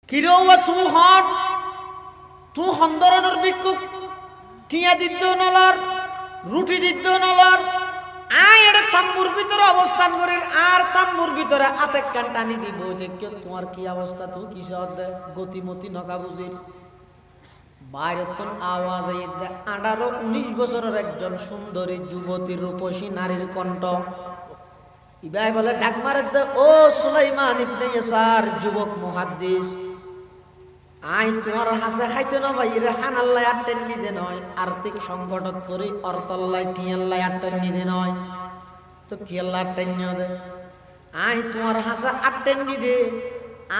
কিরোয়া তু হন তু হন্দরনের ভিক্ষুক টিয়া দিত নলার রুটি দিত নলার আয় এটা তাম্বুর ভিতরে অবস্থান করির আর তাম্বুর ভিতরে আতেক কান টানি দিব দেখিও তোমার কি অবস্থা তুই কিসর দে গতিমতি নকা বুঝির বাইরতন আওয়াজ এই 18-19 বছরের একজন সুন্দরী যুবতী রূপসী নারীর কণ্ঠ ইবাই বলে ডাক মারে দে ও সুলাইমান ইবনে ইয়াসার যুবক মুহাদ্দিস আই তোমার হাসে খাইতে না ভাই রে হানাল্লাই আটেন নিদে নয় আর্থিক সংকটত পরি অর্তল্লাই টিয়াল্লাই আটেন নিদে নয় তো কি আল্লাহ আটেন নিয়ে দে আই তোমার হাসা আটেন নিদে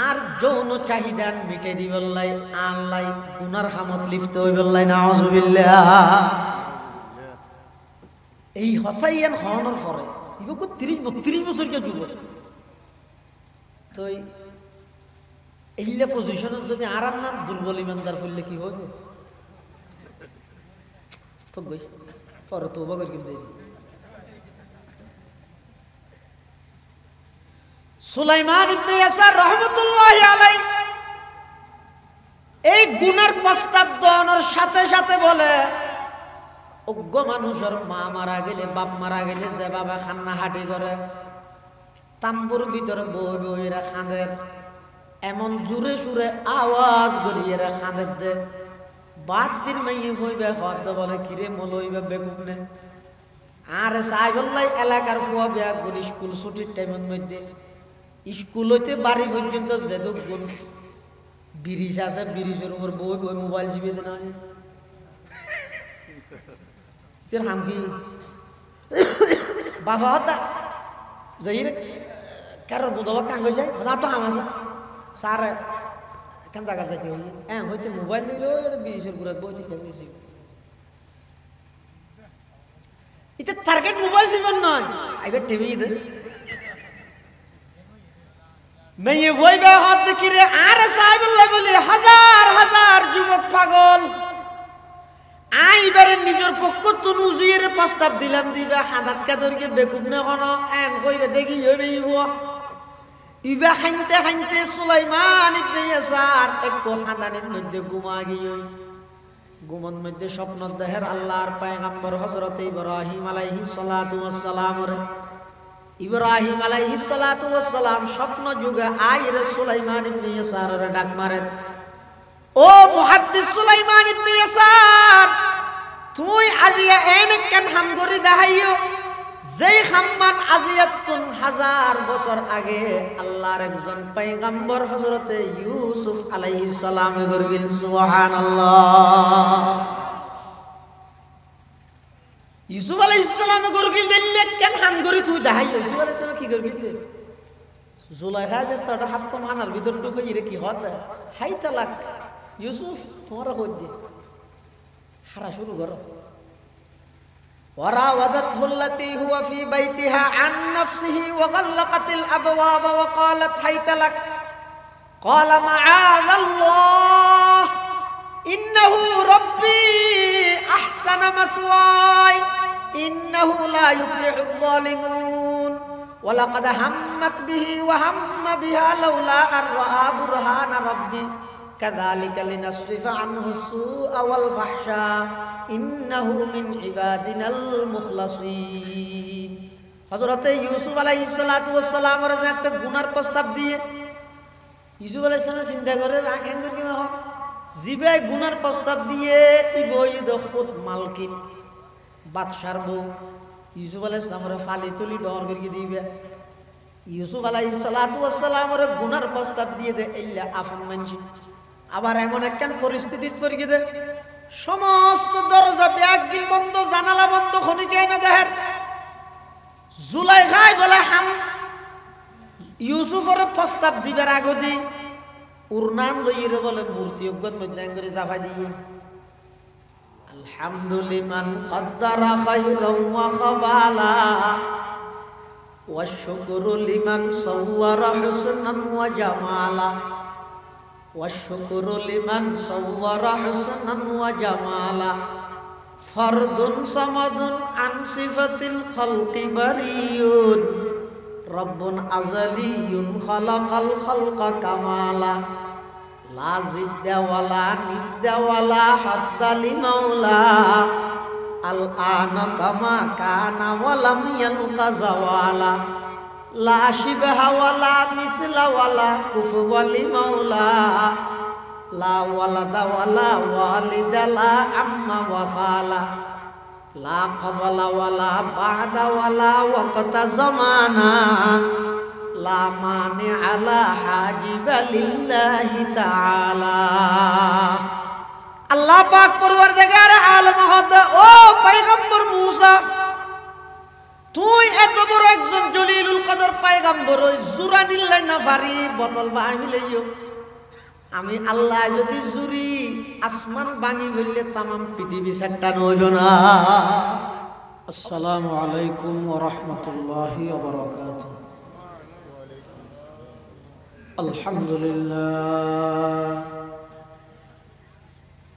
আর যৌন চাহিদা মিটে দিবল্লাই আল্লাহ গুনার হামত লিপ্ত হইবল্লাই নাউজুবিল্লাহ এই হতাই এন হওয়ানোর পরে ইবকো 30-32 বছর কে যুবক তো এইলা পজিশনে যদি আরাম না দুর্বল ইমানদার ফুললে কি হবে তো গই পরে তওবা করি কিন্তু সুলাইমান ইবনে ইয়াসার রাহমাতুল্লাহি আলাইহি এই গুনার প্রস্তাব দেওয়ার সাথে সাথে বলে অজ্ঞ মানুষের মা মারা গেলে বাপ মারা গেলে যে বাবা খান্না হাঁটি করে তাম্বুর ভিতরে বই বইরা খাঁদের এমন জোরে সুরে আওয়াজ করিয়ে খাঁদের দে বাদ দিন মাইয়ে হইবে হদ বলে কিরে মল হইবে বেগুনে আর সাইবল্লাই এলাকার ফুয়া বিয়া গুলি স্কুল ছুটির টাইমের মধ্যে স্কুল হইতে বাড়ি পর্যন্ত যেহেতু গুণ ব্রিজ আছে ব্রিজের উপর বই বই মোবাইল চিপে দেন তোর হামকি বাবা হতা যাই রে কারোর বুধবা কাং হয়ে যায় না তো হাম আছে সার কেন জায়গা যাইতে হইলে হ্যাঁ হইতে মোবাইল নিয়ে রয়ে ব্রিজের উপর বই থেকে বেশি এটা টার্গেট মোবাইল চিপেন নয় আইবার টেবিল দে মেয়ে বইবে হাত দেখি রে আর সাহেবুল্লাহ বলে হাজার হাজার যুবক পাগল আইবারে নিজের পক্ষ তো নুজিয়ে প্রস্তাব দিলাম দিবা হাদাত কাদরকে বেকুব না কোন এন কইবে দেখি হইবে ইবা খাইতে খাইতে সুলাইমান ইবনে ইয়াসার একটু হাদানের মধ্যে ঘুমা গিয়ে ঘুমন মধ্যে স্বপ্ন দেহের আল্লাহর পয়গম্বর হযরত ইব্রাহিম আলাইহিস সালাতু ওয়াস সালাম ইব্রাহিম আলাইহিস সালাতু ওয়াস সালাম স্বপ্ন যুগে আইরে সুলাইমান ইবনে ইয়াসারের ডাক মারেন ও মুহাদ্দিস সুলাইমান ইবনে ইয়াসার তুই আজিয়া এনে কেন হাম করি দেখাইও যেই খাম্মান আজিয়াতুন হাজার বছর আগে আল্লাহর একজন পয়গম্বর হযরত ইউসুফ আলাইহিস সালাম গরগিল সুবহানাল্লাহ ইউসুফ আলাইহিস সালাম গরগিল দিলে কেন হাম করি তুই দেখাইও ইউসুফ আলাইহিস সালাম কি করবি দিলে জুলাইখা যে তোটা হাফতো মানার ভিতর ঢুকে ইরে কি হত হাই তালাক ইউসুফ তোমার কই দে হারা শুরু করো وراودته التي هو في بيتها عن نفسه وغلقت الأبواب وقالت هيت لك قال معاذ الله إنه ربي أحسن مثواي إنه لا يفلح الظالمون ولقد همت به وهم بها لولا أن رأى برهان ربي كذلك لنصرف عنه السوء والفحشاء إنه من عبادنا المخلصين হযরত ইউসুফ আলাইহিস সালাতু ওয়াস সালাম এর একটা গুনার প্রস্তাব দিয়ে ইউসুফ আলাইহিস সালাম চিন্তা করে রাখেন কি মহৎ জিবে গুনার প্রস্তাব দিয়ে ইবইদ খুদ মালকিন বাদশার বউ ইউসুফ আলাইহিস সালামের ফালি তুলি ডর করে দিবে ইউসুফ আলাইহিস সালাতু ওয়াস সালাম এর গুনার প্রস্তাব দিয়ে দে ইল্লা আফন মানছি আবার এমন একখান পরিস্থিতি পড়ে গেছে সমস্ত দরজা ব্যাগিল বন্ধ জানালা বন্ধ খনিকে না দেহের জুলাইখাই বলে হাম ইউসুফের প্রস্তাব দিবার আগদি উরনান লইরে বলে মূর্তি অজ্ঞত মধ্যে করে জাফা দিয়ে আলহামদুলিমান কদ্দারা খায়রান ওয়া খাবালা ওয়া শুকরু লিমান সাওয়ারা হুসনান ওয়া জামালা والشكر لمن صور حسنا وجمالا فرد صمد عن صفة الخلق بريء رب أزلي خلق الخلق كمالا লা জিদ্দা ওয়ালা নিদ্দা ওয়ালা হাদ্দা লিমাওলা আল আনা কামা কানা ওয়ালাম ইয়ানকা জাওয়ালা লা শিবহা ওয়ালা মিসলা ওয়ালা কুফুয়া লিমাওলা লা ওয়ালাদা ওয়ালা ওয়ালিদা লা আম্মা ওয়া খালা লা ক্বাবলা ওয়ালা বা'দা ওয়ালা ওয়াক্তা জামানা লা মানিআ লা হাজিবা লিল্লাহি তাআলা। আল্লাহ পাক পরওয়ারদিগার আলম হদ ও পয়গম্বর মূসা, তুই এত বড় একজন জলিলুল কদর পয়গম্বর, ওই জুরা নিলে না পারি বোতল ভাঙিলেইও আমি আল্লাহ যদি জুরি আসমান ভাঙি ফেললে তামাম পৃথিবী সেটটা নইব না। আসসালামু আলাইকুম ওয়া রাহমাতুল্লাহি ওয়া বারাকাতুহু। আলহামদুলিল্লাহ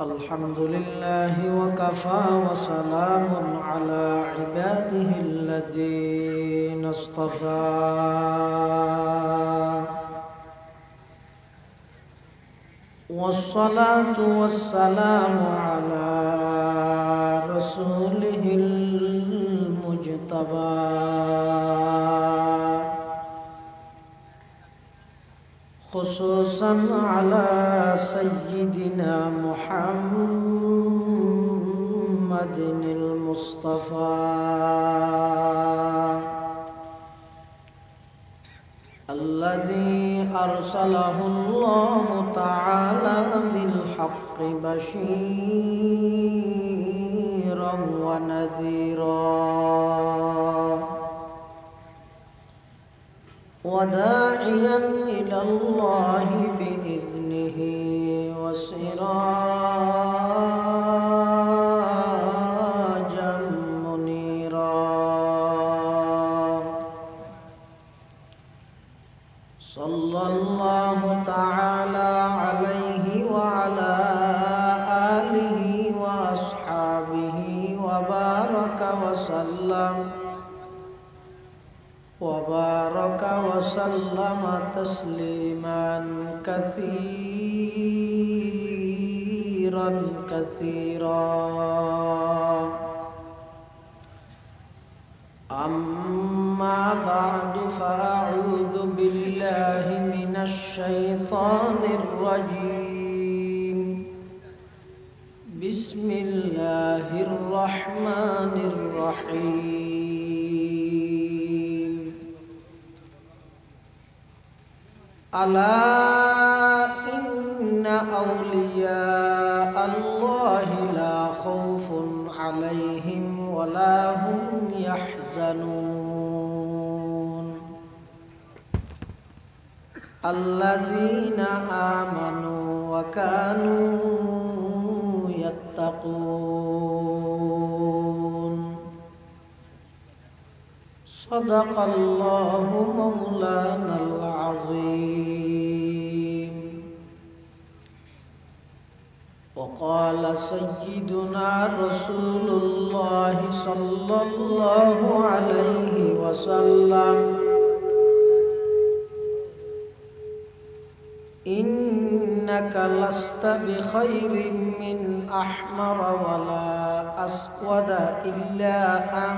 আলহামদুলিল্লাহি ওয়া কাফা ওয়া সালামুন আলা ইবাদিহিল্লাযীনা ইসতাফা। والصلاة والسلام على رسوله المجتبى خصوصا على سيدنا محمد المصطفى الذي أرسله الله تعالى بالحق بشيرا ونذيرا وداعيا إلى الله بإذنه وسراجا منيرا. صلى الله تعالى عليه وعلى آله وأصحابه وبارك وسلم تسليما كثيرا كثيرا. أما بعد فأعوذ بالله من الشيطان الرجيم. بسم الله الرحمن الرحيم. ألا إن أولياء الله لا خوف عليهم ولا هم يحزنون الذين آمنوا وكانوا يتقون. صدق الله مولانا العظيم. وقال سيدنا رسول الله صلى الله عليه وسلم: إنك لست بخير من أحمر ولا أسود إلا أن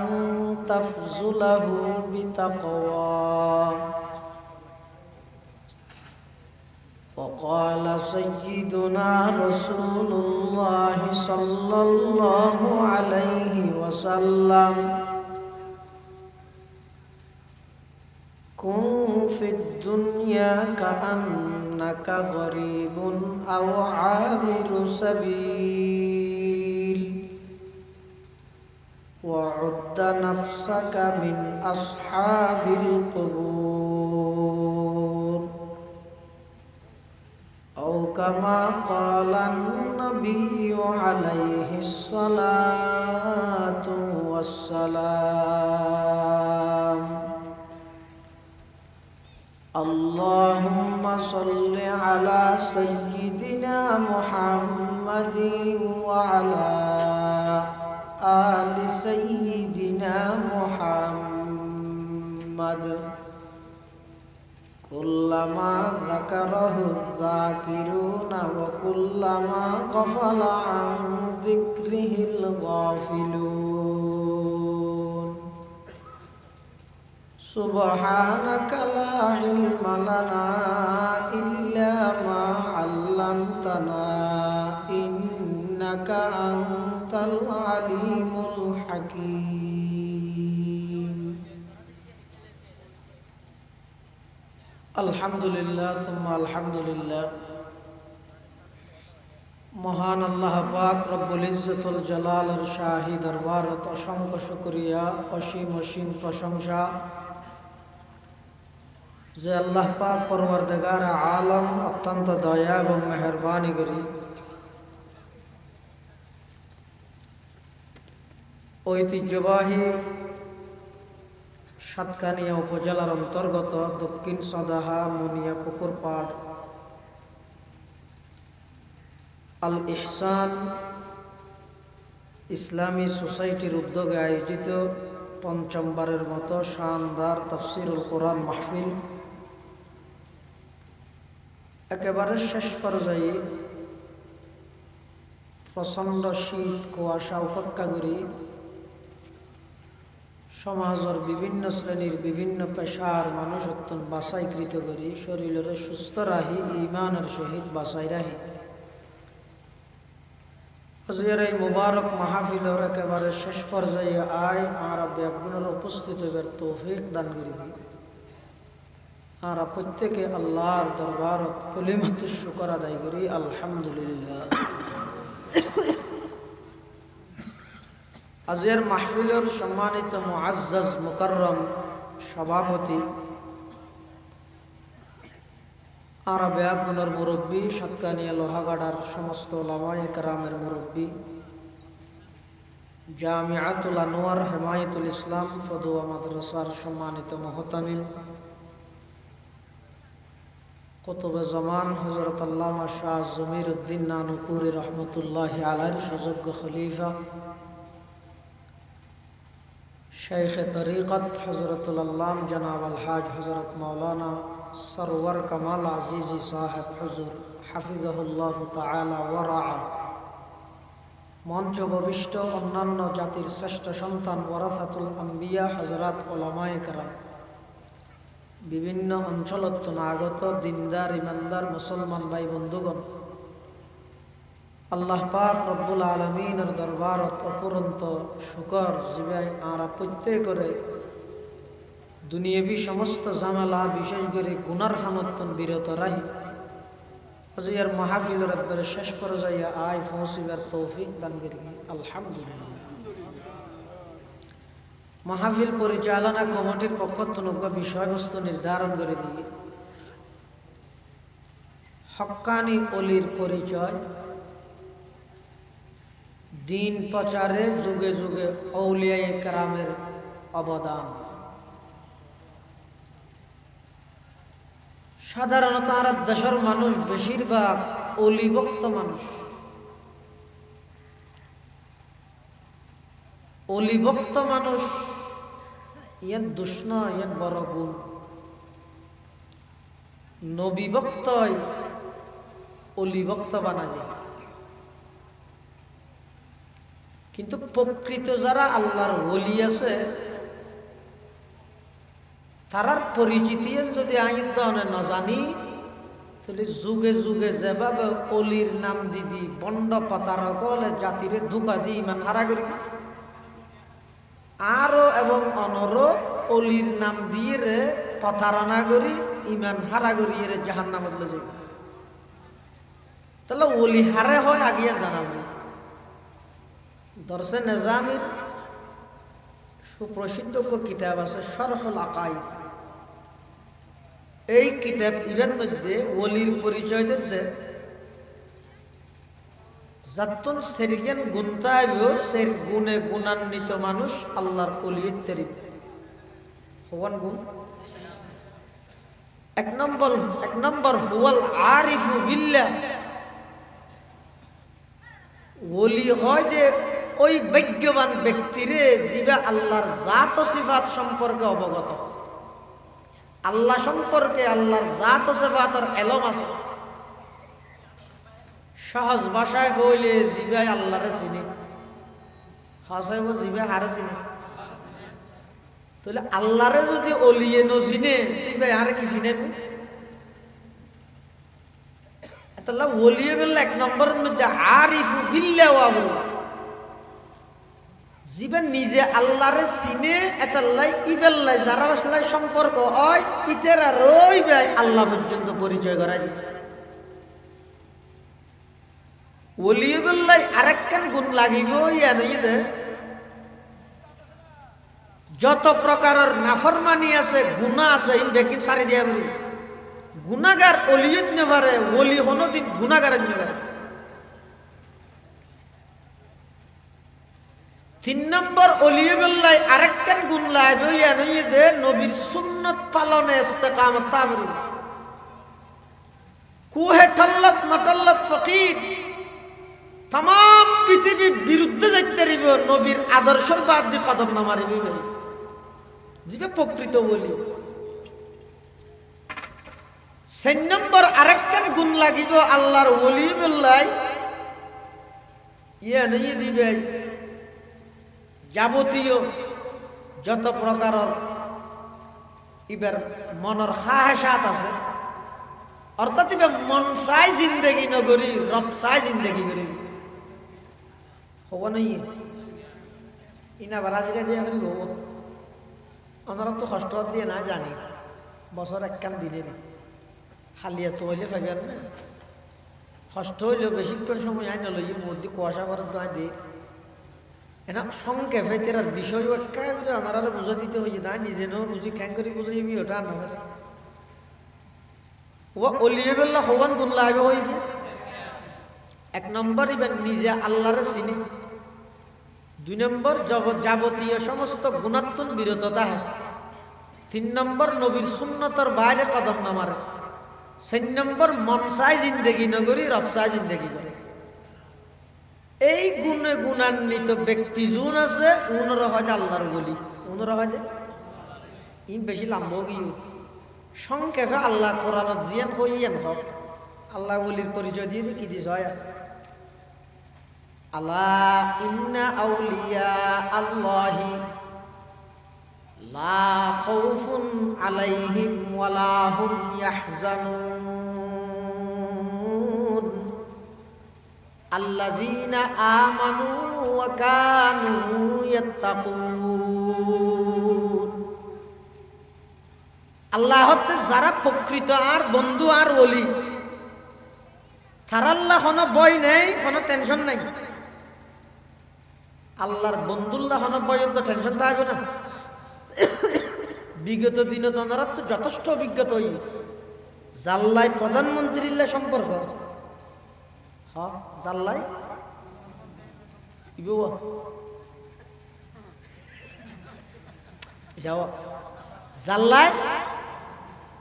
تفضله بتقوى. وقال سيدنا رسول الله صلى الله عليه وسلم: كن في الدنيا كأنك غريب أو عابر سبيل وعد نفسك من أصحاب القبور، أو كما قال النبي عليه الصلاة والسلام. اللهم صل على سيدنا محمد وعلى آل سيدنا محمد كلما ذكره الذاكرون وكلما غفل عن ذكره الغافلون سبحانك لا علم لنا إلا ما علمتنا إنك أنت العليم الحكيم الحمد لله ثم الحمد لله মহান আল্লাহ পাক রব্বুল ইজ্জতুল জালালের শাহী দরবারত অসংখ্য শুকরিয়া অসীম অসীম প্রশংসা যে আল্লাহ পাক পরওয়ারদিগার আলম অত্যন্ত দয়া এবং মেহেরবানি করি ঐতিহ্যবাহী সাতকানিয়া উপজেলার অন্তর্গত দক্ষিণ সদাহা মনিয়া পুকুরপাড় আল ইহসান ইসলামী সোসাইটির উদ্যোগে আয়োজিত পঞ্চমবারের মতো শানদার তাফসিরুল কোরআন মাহফিল একেবারে শেষ পর্যায়ে প্রচণ্ড শীত কুয়াশা উপেক্ষা করি সমাজের বিভিন্ন শ্রেণীর বিভিন্ন পেশার মানুষ অত্যন্ত বাছাইকৃত করি শরীরের সুস্থ রাহি ইমানের সহিত বাছাই রাহি আজকের এই মুবারক মাহফিলের একেবারে শেষ পর্যায়ে আয় আর ব্যাগুণের উপস্থিত হইবার তৌফিক দান করি আর প্রত্যেকে আল্লাহর দরবারত কলিমাতু শুকর আদায় করি আলহামদুলিল্লাহ। আজকের মাহফিলের সম্মানিত মুআজ্জাজ মুকাররম সভাপতি আর ব্যাগুণের মুরব্বী সাতকানিয়া লোহাগাড়ার সমস্ত ওলামায়ে কেরামের মুরব্বী জামিআতুল আনোয়ার হেমায়েতুল ইসলাম ফদুয়া মাদ্রাসার সম্মানিত মুহতামিম কুতুবে জামান হযরত আল্লামা শাহ জমির উদ্দিন নানুপুরি রহমতুল্লাহি আলাইহির সুযোগ্য খলিফা শাইখে তরিকত হযরতুল আল্লাম জনাব আলহাজ হযরত মাওলানা সরওয়ার কামাল আজিজি সাহেব হুজুর হাফিজাহুল্লাহ তাআলা ওয়া রাআ মঞ্চ ভবিষ্ঠ অন্যান্য জাতির শ্রেষ্ঠ সন্তান ওয়ারাসাতুল আম্বিয়া হযরত উলামায়ে কেরাম বিভিন্ন অঞ্চলত আগত দিনদার ইমানদার মুসলমান ভাই বন্ধুগণ আল্লাহ পাক রব্বুল আলামিনের দরবারত অপরন্ত শুকর জিবাই আরা প্রত্যেকরে দুনিয়াবি সমস্ত জামালা বিশেষ করে গুনার হামতন বিরত রাহি আজকের মাহফিলের একবারে শেষ পর্যায়ে আয় পৌঁছিবার তৌফিক দান করি আলহামদুলিল্লাহ। মাহফিল পরিচালনা কমিটির পক্ষ থেকে বিষয়বস্তু নির্ধারণ করে দিয়ে হক্কানি অলির পরিচয় দিন প্রচারে যুগে যুগে আউলিয়ায়ে কেরামের অবদান সাধারণত আরব দেশের মানুষ বেশিরভাগ অলিভক্ত মানুষ অলিভক্ত মানুষ ইয়ার দোষ নয় ইয়ার বড় গুণ নবীভক্ত অলিভক্ত বানায় কিন্তু প্রকৃত যারা আল্লাহর ওলি আছে তারার পরিচিতি যদি আইন দনে না জানি তাহলে যুগে যুগে যেভাবে অলির নাম দিদি বন্ড পাতারকলে জাতিরে ধোকা দি ইমান হারা করি আরো এবং অনরো অলির নাম দিয়ে রে প্রতারণা করি ইমান হারা করি রে জাহান্নামে বদলে যাবে তাহলে অলি হারে হয় আগিয়ে জানাবো দরসে নিজামির সুপ্রসিদ্ধ কিতাব আছে শরহুল আকাইদ এই কিতাব ইবের মধ্যে ওলির পরিচয় দেয় যাতুন সেরিকেন গুনতাইবো সের গুণে গুণান্বিত মানুষ আল্লাহর ওলির তরিক হওয়ান গুণ এক নম্বর হুয়াল আরিফু বিল্লাহ ওলি হয় যে ওই ভাগ্যবান ব্যক্তিরে যিবা আল্লাহর জাত ও সিফাত সম্পর্কে অবগত আল্লাহ সম্পর্কে আল্লাহর জাত ও সিফাতের ইলম আছে সহজ ভাষায় হইলে জিবাই আল্লাহরে চিনি, সহজ হইব জিবাই হারে চিনি। তাহলে আল্লাহরে যদি অলিয়ে নচিনে তুই ভাই আরে কি চিনে? তাহলে ওলিয়ে বললে এক নম্বরের মধ্যে আরিফু বিল্লাহু, জীবন নিজে আল্লাহরে চিনে এতাল্লাই ইবেল্লাই যারা আসলাই সম্পর্ক হয় ইতেরা রইবে আল্লাহ পর্যন্ত পরিচয় করাই। ওলিয়ে বললাই আরেকখান গুণ লাগিব ইয়ানইদে যত প্রকারের নাফরমানি আছে গুনাহ আছে ইনবেকি সারি দিয়া বলি গুনাহগার ওলিয়ত নেবারে ওলি হনদিন গুনাহগারের নেবারে। 3 নম্বর ওলিয়ে বললাই আরেকখান গুণ লাগবে ইয়ানইদে নবীর সুন্নাত পালনে ইস্তেকামত তাবরি। কুহে ঠল্লত মটল্লত ফকির তাম পৃথিবীর বিরুদ্ধে যাইতে পারিব নবীর আদর্শের বাদ দিয়ে কদম না মারিবি জিবে প্রকৃত বলি। 4 নম্বর আরেকখান গুণ লাগিব আল্লাহর ওলি বললাই ইয়া নেই দিবে যাবতীয় যত প্রকারের ইবার মনের খাহেসাত আছে অর্থাৎ ইবার মন চাই জিন্দগি নগরী রব চাই জিন্দগি করি হব নাই ইনা বারাজিরা দিয়ে করি হব। ওনারা তো কষ্ট দিয়ে না জানি বছর একখান দিনে হালিয়া তো হইলে পাইবেন না কষ্ট হইলেও বেশিক্ষণ সময় আই নলই মধ্যে কুয়াশা করে তো আই দিয়ে এনা সংক্ষেপে তেরার বিষয় একা করে ওনারা বুঝা দিতে হই না নিজে নো বুঝি খ্যাং করে বুঝাইবি ওটা না ও অলিয়ে বললা হওয়ান গুণ লাগবে হই 1 নম্বর ইবেন নিজে আল্লাহরে চিনি। 2 নম্বর যাবতীয় সমস্ত গুণাত্মক বিরত থাকে। 3 নম্বর নবীর সুন্নতর বাইরে কদম না মারে। 4 নম্বর মন চাই জিন্দগি নগরী রব চাই জিন্দগি করে। এই গুণে গুণান্বিত ব্যক্তি জুন আছে উনর হয় আল্লাহর বলি উনর হয় ই বেশি লাম্ব গিয়ে সংক্ষেপে আল্লাহ কোরআনত জিয়ান হইয়ান হক আল্লাহ বলির পরিচয় দিয়ে কি দিস হয় আল্লাহ ইন্না আউলিয়া আল্লাহি লা খাউফুন আলাইহিম ওয়ালা হুম ইয়াহজানুন আল্লাযীনা আমানু ওয়া কানু ইয়াত্তাকুন। আল্লাহ হতে যারা প্রকৃত আর বন্ধু আর ওলি তার আল্লাহ কোনো ভয় নেই কোনো টেনশন নাই। আল্লাহর বন্ধুল্লাহ কোনো ভয় তো টেনশন থাকবে না। বিগত দিনে তোমরা তো যথেষ্ট অভিজ্ঞতা হই জাল্লাই প্রধানমন্ত্রীর সম্পর্ক হ্যাঁ জাল্লাই যাও জাল্লাই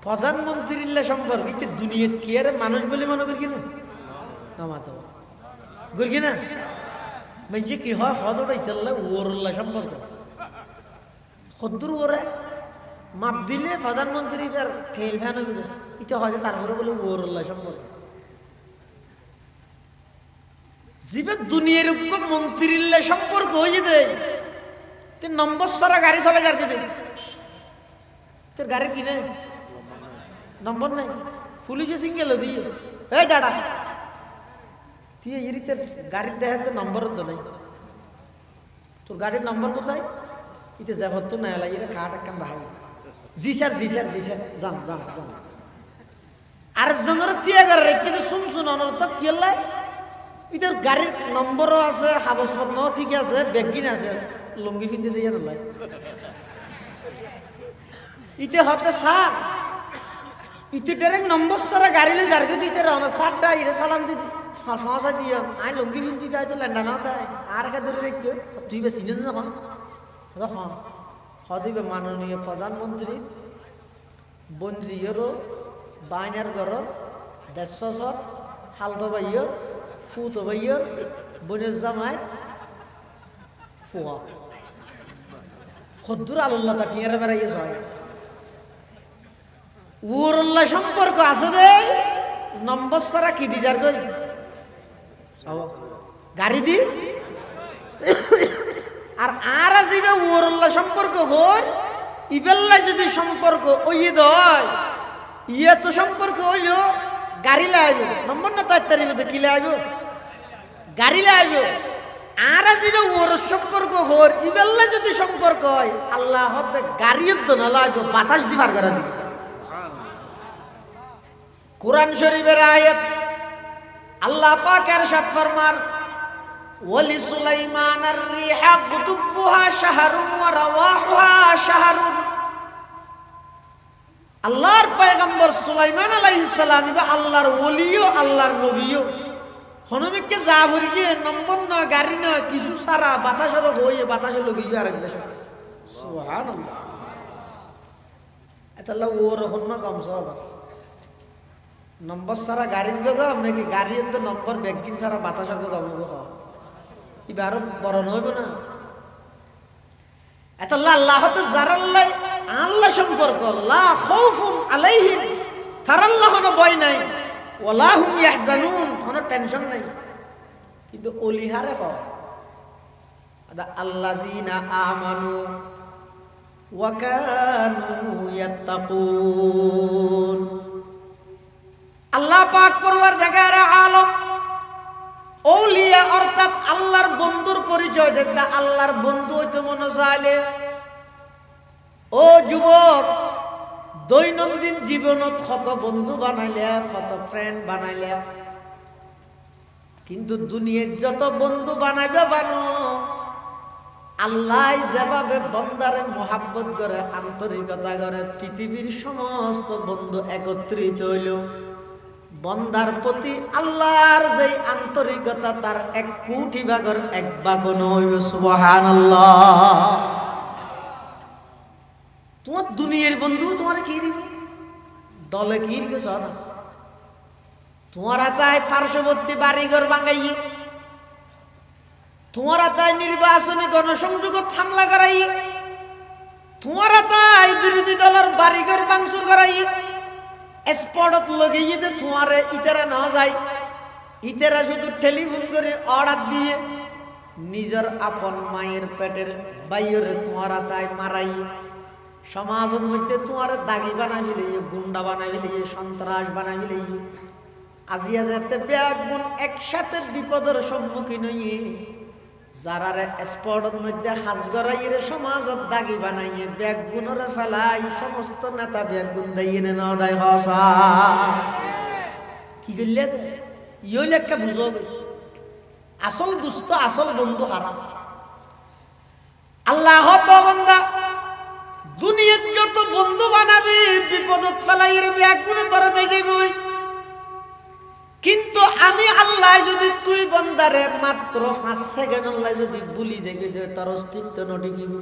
প্রধানমন্ত্রীর সম্পর্ক কি দুনিয়াত কি আরে মানুষ বলে মনে করি না তো করি না মানে কি হয় হদটা ইতাল্লা ওরল্লা সম্পর্ক সদ্দুর ওরে মাপ দিলে প্রধানমন্ত্রী তার খেল ফ্যান ইতে হয় তারপরে বলে ওরল্লা সম্পর্ক জীবে দুনিয়ার উপর মন্ত্রীর সম্পর্ক হয়ে দেয় তুই নম্বর সারা গাড়ি চলে যার যদি তোর গাড়ি কিনে নম্বর নাই পুলিশে সিঙ্গেল দিয়ে এই দাঁড়া তুই এরিতে গাড়ির দেখাতে নম্বর তো নাই তোর গাড়ির নম্বর কোথায় ইতে যাব তো না এলাই এটা কাট একখান দেখাই জি স্যার জি স্যার জি স্যার যান যান যান আরেকজনের তিয়া করে কিন্তু শুন অনর্থ কি লাই ইতার গাড়ির নম্বরও আছে কাগজপত্র ঠিক আছে ব্যাগিন আছে লুঙ্গি পিনতে দিয়ে নলাই ইতে হতে সার ইতে ডাইরেক্ট নম্বর সারা গাড়ি লই যার দিতে রওনা সারটা ইরে সালাম দিতে ফাঁসা দিয়ে আই লুঙ্গি পিনতে দেয় তো লেন্ডা না তাই আর কা ধরে রেখে তুই বে চিনে যখন হ্যাঁ হদিবে মাননীয় প্রধানমন্ত্রী বঞ্জিয়েরও বাইনার ঘর 150 হালতো বাইয়ের ফুতো বাইয়ের বনের জামাই ফুয়া খদ্দুর আল্লাহ তা টিয়ারে বেড়াইয়ে হয় ওরল্লা সম্পর্ক আছে দে নম্বর সারা কি দি যার গই গাড়ি দি আর আর আজিবে ওরল্লা সম্পর্ক হর ইবেল্লা যদি সম্পর্ক ওই দয় ইয়ে তো সম্পর্ক হইল গাড়ি লাইব নম্বর না তার তারিখ কি লাইব গাড়ি লাইব আর আজিবে ওর সম্পর্ক হর ইবেল্লা যদি সম্পর্ক হয় আল্লাহ হতে গাড়িও তো না লাইব বাতাস দিবার করে দিব কুরআন শরীফের আয়াত আল্লাহ পাক ইরশাদ ফরমান ওয়ালি সুলাইমানার রিহা গুদুবুহা শাহরুন ওয়া রাওয়াহুহা শাহরুন আল্লাহর পয়গম্বর সুলাইমান আলাইহিস সালাম বা আল্লাহর ওলিও আল্লাহর নবীও হনমিকে যাবর গিয়ে নম্বর না গাড়ি না কিছু সারা বাতাসের হয়ে বাতাসে লগিয়ে আরেক দেশ সুবহানাল্লাহ এতাল্লাহ ওর হন্ন কমসব নম্বর সারা গাড়ির গম নাকি গাড়ির তো নম্বর ব্যাগিন সারা বাতাসের গমব এবার বড় হইব না এত আল্লাহ তো জারাল্লাহ আল্লাহ সম্পর্ক লা খাউফুন আলাইহিম তারাল্লাহ কোনো ভয় নাই ওয়ালা হুম ইয়াহজানুন কোনো টেনশন নাই কিন্তু ওলিহারে হ আদা আল্লাযিনা আমানু ওয়া কানু ইয়াত্তাকুন আল্লাহ পাক পরওয়ারদিগার আলম ওলিয়া অর্থাৎ আল্লাহর বন্ধুর পরিচয় দেতা আল্লাহর বন্ধু হইতে মনে চাইলে ও যুবক দৈনন্দিন জীবনত কত বন্ধু বানাইলে কত ফ্রেন্ড বানাইলে কিন্তু দুনিয়ার যত বন্ধু বানাইবে বানো আল্লাহ যেভাবে বন্দারে মোহাব্বত করে আন্তরিকতা করে পৃথিবীর সমস্ত বন্ধু একত্রিত হইল বন্দার প্রতি আল্লাহর যে আন্তরিকতা তার 1 কোটি ভাগের 1 ভাগ নয় সুবহানাল্লাহ তোমার দুনিয়ার বন্ধু তোমার কি দিবে দলে কি দিবে সব তোমার হাতায় পার্শ্ববর্তী বাড়িঘর ভাঙাই তোমার হাতায় নির্বাচনী গণসংযোগ হামলা করাই তোমার হাতায় বিরোধী দলের বাড়িঘর ভাঙচুর করাই স্পটত লগিয়ে যে তোমারে ইতারা না যায় ইতারা শুধু টেলিফোন করে অর্ডার দিয়ে নিজের আপন মায়ের পেটের বাইরে তোমার হাতায় মারাই সমাজের মধ্যে তোমার দাগি বানাই ফেলে গুন্ডা বানাই ফেলে সন্ত্রাস বানাই ফেলে আজিয়া যেতে ব্যাগুন একসাথে বিপদের সম্মুখীন হইয়ে যারারে স্পটের মধ্যে হাজ গড়াইয়ে সমাজত দাগি বানাইয়ে ব্যাগুনরে ফেলাই সমস্ত নেতা ব্যাগুন দাইয়ে না দেয় হসা কি করলে ইয়ে লেখা বুঝো আসল দুষ্ট আসল বন্ধু হারা আল্লাহ তো বন্দা দুনিয়ার যত বন্ধু বানাবি বিপদত ফেলাইয়ের ব্যাগুনে ধরে দিয়ে যাবই কিন্তু আমি আল্লাহ যদি তুই বন্দারে মাত্র 5 সেকেন্ড আল্লাহ যদি ভুলি যাইবে তার অস্তিত্ব নটিকিব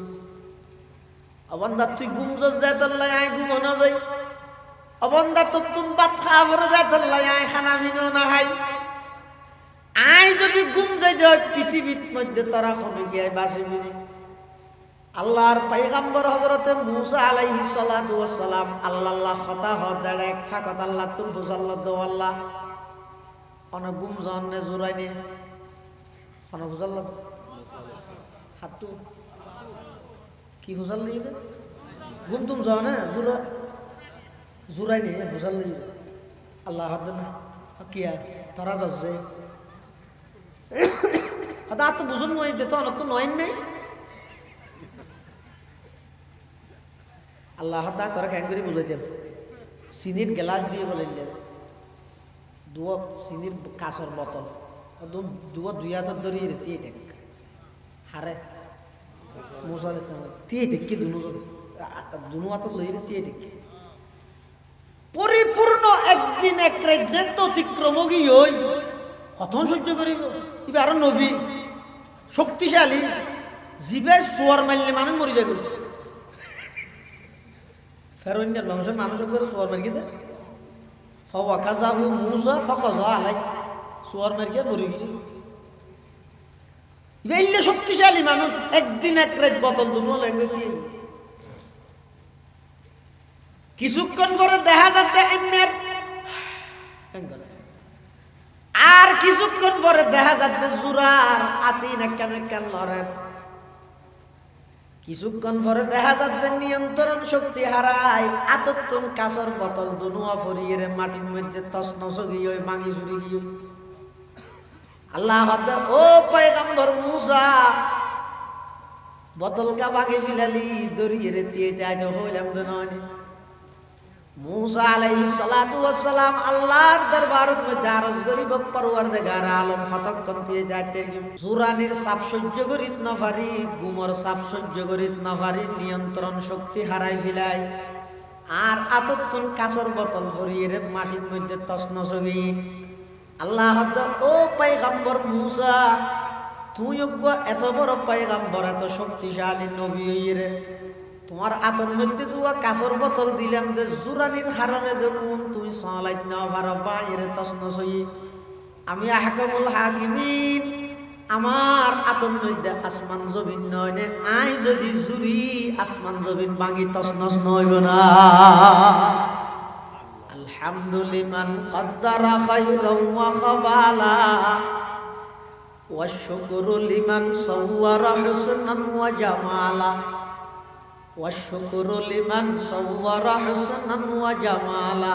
অবন্দা তুই গুমজত যায় আল্লাহ আই ঘুমানো যাই অবন্দা তো তুমি ভাত খাওয়ার যায় আল্লাহ আই খানা মিনো না খাই আই যদি গুম যাই দে পৃথিবীর মধ্যে তারা কমে গিয়ে বাঁচিবি আল্লাহর পয়গম্বর হযরতে মূসা আলাইহিস সালাতু ওয়াস সালাম আল্লাহ কথা হদাড় এক ফাকত আল্লাহ তুল ফুজাল্লাহ আল্লাহ অনেক গুম জন্নে জোরাইনি অনেক ফুজাল্লাহ হাতু কি ফুজাল্লি গুম তুম যাও না জোরাইনি ফুজাল্লি আল্লাহ হদনা কিয়া তারা যাচ্ছে আদা তো বুঝুন মই দে তো নয় নাই আল্লাহ হদা তোরা কেন করে বুঝাইতে চিনির গ্লাস দিয়ে বলাইলে দুয়া চিনির কাঁচর বোতল দুয়া 2 হাত ধরিয়ে দিয়ে দেখ হারে মশা দিয়ে দেখি দুনো হাত লইরে দিয়ে দেখি পরিপূর্ণ একদিন এক যেত অতিক্রমী হই কখন সহ্য করিব এবার আরো নবী শক্তিশালী জিবে সোয়ার মারলে মানুষ মরি যাবে ফেরোইন্ডার বংশের মানুষ করে সোয়ার মারি দে ফাওয়াকাযাহু মূসা ফাকাযা আলাই সোয়ার মারি গিয়ে মরি গিয়ে ইবেইলে শক্তিশালী মানুষ একদিন এক রাত বোতল দুনো লেঙ্গেছি কিছুক্ষণ পরে দেখা যাচ্ছে এমনের আর কিছুক্ষণ পরে দেখা যাচ্ছে জুরার আতিন একখান লড়েন। কিছুক্ষণ পরে দেখা যাচ্ছে নিয়ন্ত্রণ শক্তি হারায়, আতত্তন কাঁচর বোতল দুনুয়া ফরিয়ে মাটির মধ্যে তছনছ গিয়ে ভাঙি চুরি গিয়ে। আল্লাহ ও পয়গম্বর মুসা বোতলকা ভাঙি ফিলালি দরিয়ে দিয়ে হইলাম তো নয়। মুসা আলাইহিস সালাতু ওয়াস সালাম আল্লাহর দরবারের মধ্যে আরজ করিব, পরওয়ারদিগার আলম হতক্ষণ দিয়ে যাইতে জুরানির চাপ সহ্য করিত না পারি, গুমর চাপ সহ্য করিত না পারি, নিয়ন্ত্রণ শক্তি হারাই ফেলাই। আর আতত্তন কাঁচর বোতল ভরিয়ে মাটির মধ্যে তছনছ গিয়ে। আল্লাহ ও পয়গম্বর মুসা তুই এত বড় পয়গম্বর, এত শক্তিশালী নবী হইরে, তোমার আতর মধ্যে দুয়া কাঁচর বোতল দিলাম যে জুরানির হারণে যে কোন তুই চালাইতে না পারো বাইরে তছনছ হই। আমি আহকামুল হাকিমিন, আমার আতর মধ্যে আসমান জমিন নয় নে, আই যদি জুরি আসমান জমিন ভাঙি তছনছ নইব না। আলহামদুলিমান কদ্দারা খায়রান ওয়া খাবালা ওয়া শুকরু লিমান সাওয়ারা হুসনান ওয়া জামালা ওয়া শুকরু লিমান সাওয়ারা হুসনান ওয়া জামালা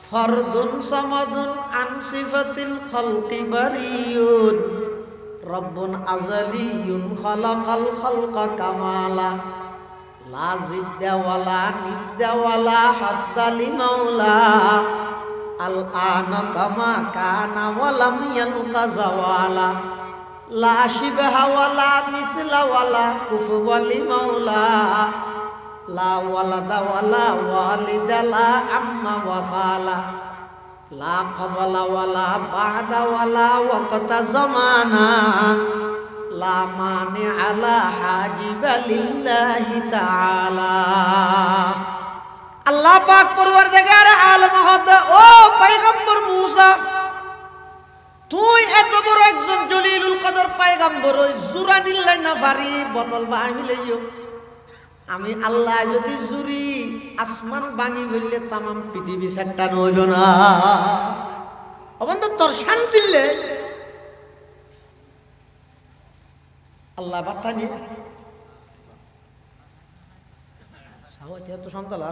ফারদুন সামাদুন আন সিফাতিল খালকি বারিয়ুন রব্বুন আযালিয়ুন খালাকাল খালকা কামালা লা জিদ্দা ওয়ালা নিদ্দা ওয়ালা হাদ্দা লিমাওলা আল আনা কামা কানা ওয়ালাম ইয়ানকা জাওয়ালা লা শিবহা ওয়ালা মিছলা ওয়ালা কুফুয়া লিমাওলা লা ওয়ালাদা ওয়ালা ওয়ালিদা লা আম্মা ওয়া খালা লা ক্বাবলা ওয়ালা বা'দা ওয়ালা ওয়াক্তা জামানা লা মানি আলা হাজিবা লিল্লাহি তাআলা। আল্লাহ পাক পরওয়ারদিগার আলম হদা ও পয়গম্বর মুসা তুই এত বড় একজন জলিলুল কদর পয়গম্বর, ওই জুরানিল্লাই না পারি বোতল ভাঙিলেইও আমি আল্লাহ যদি জুরি আসমান ভাঙি ফেললে তামাম পৃথিবী সেটা নইব না। অবন্ধ তোর শান্তি আল্লাহ বার্তা নিয়ে তো সন্তান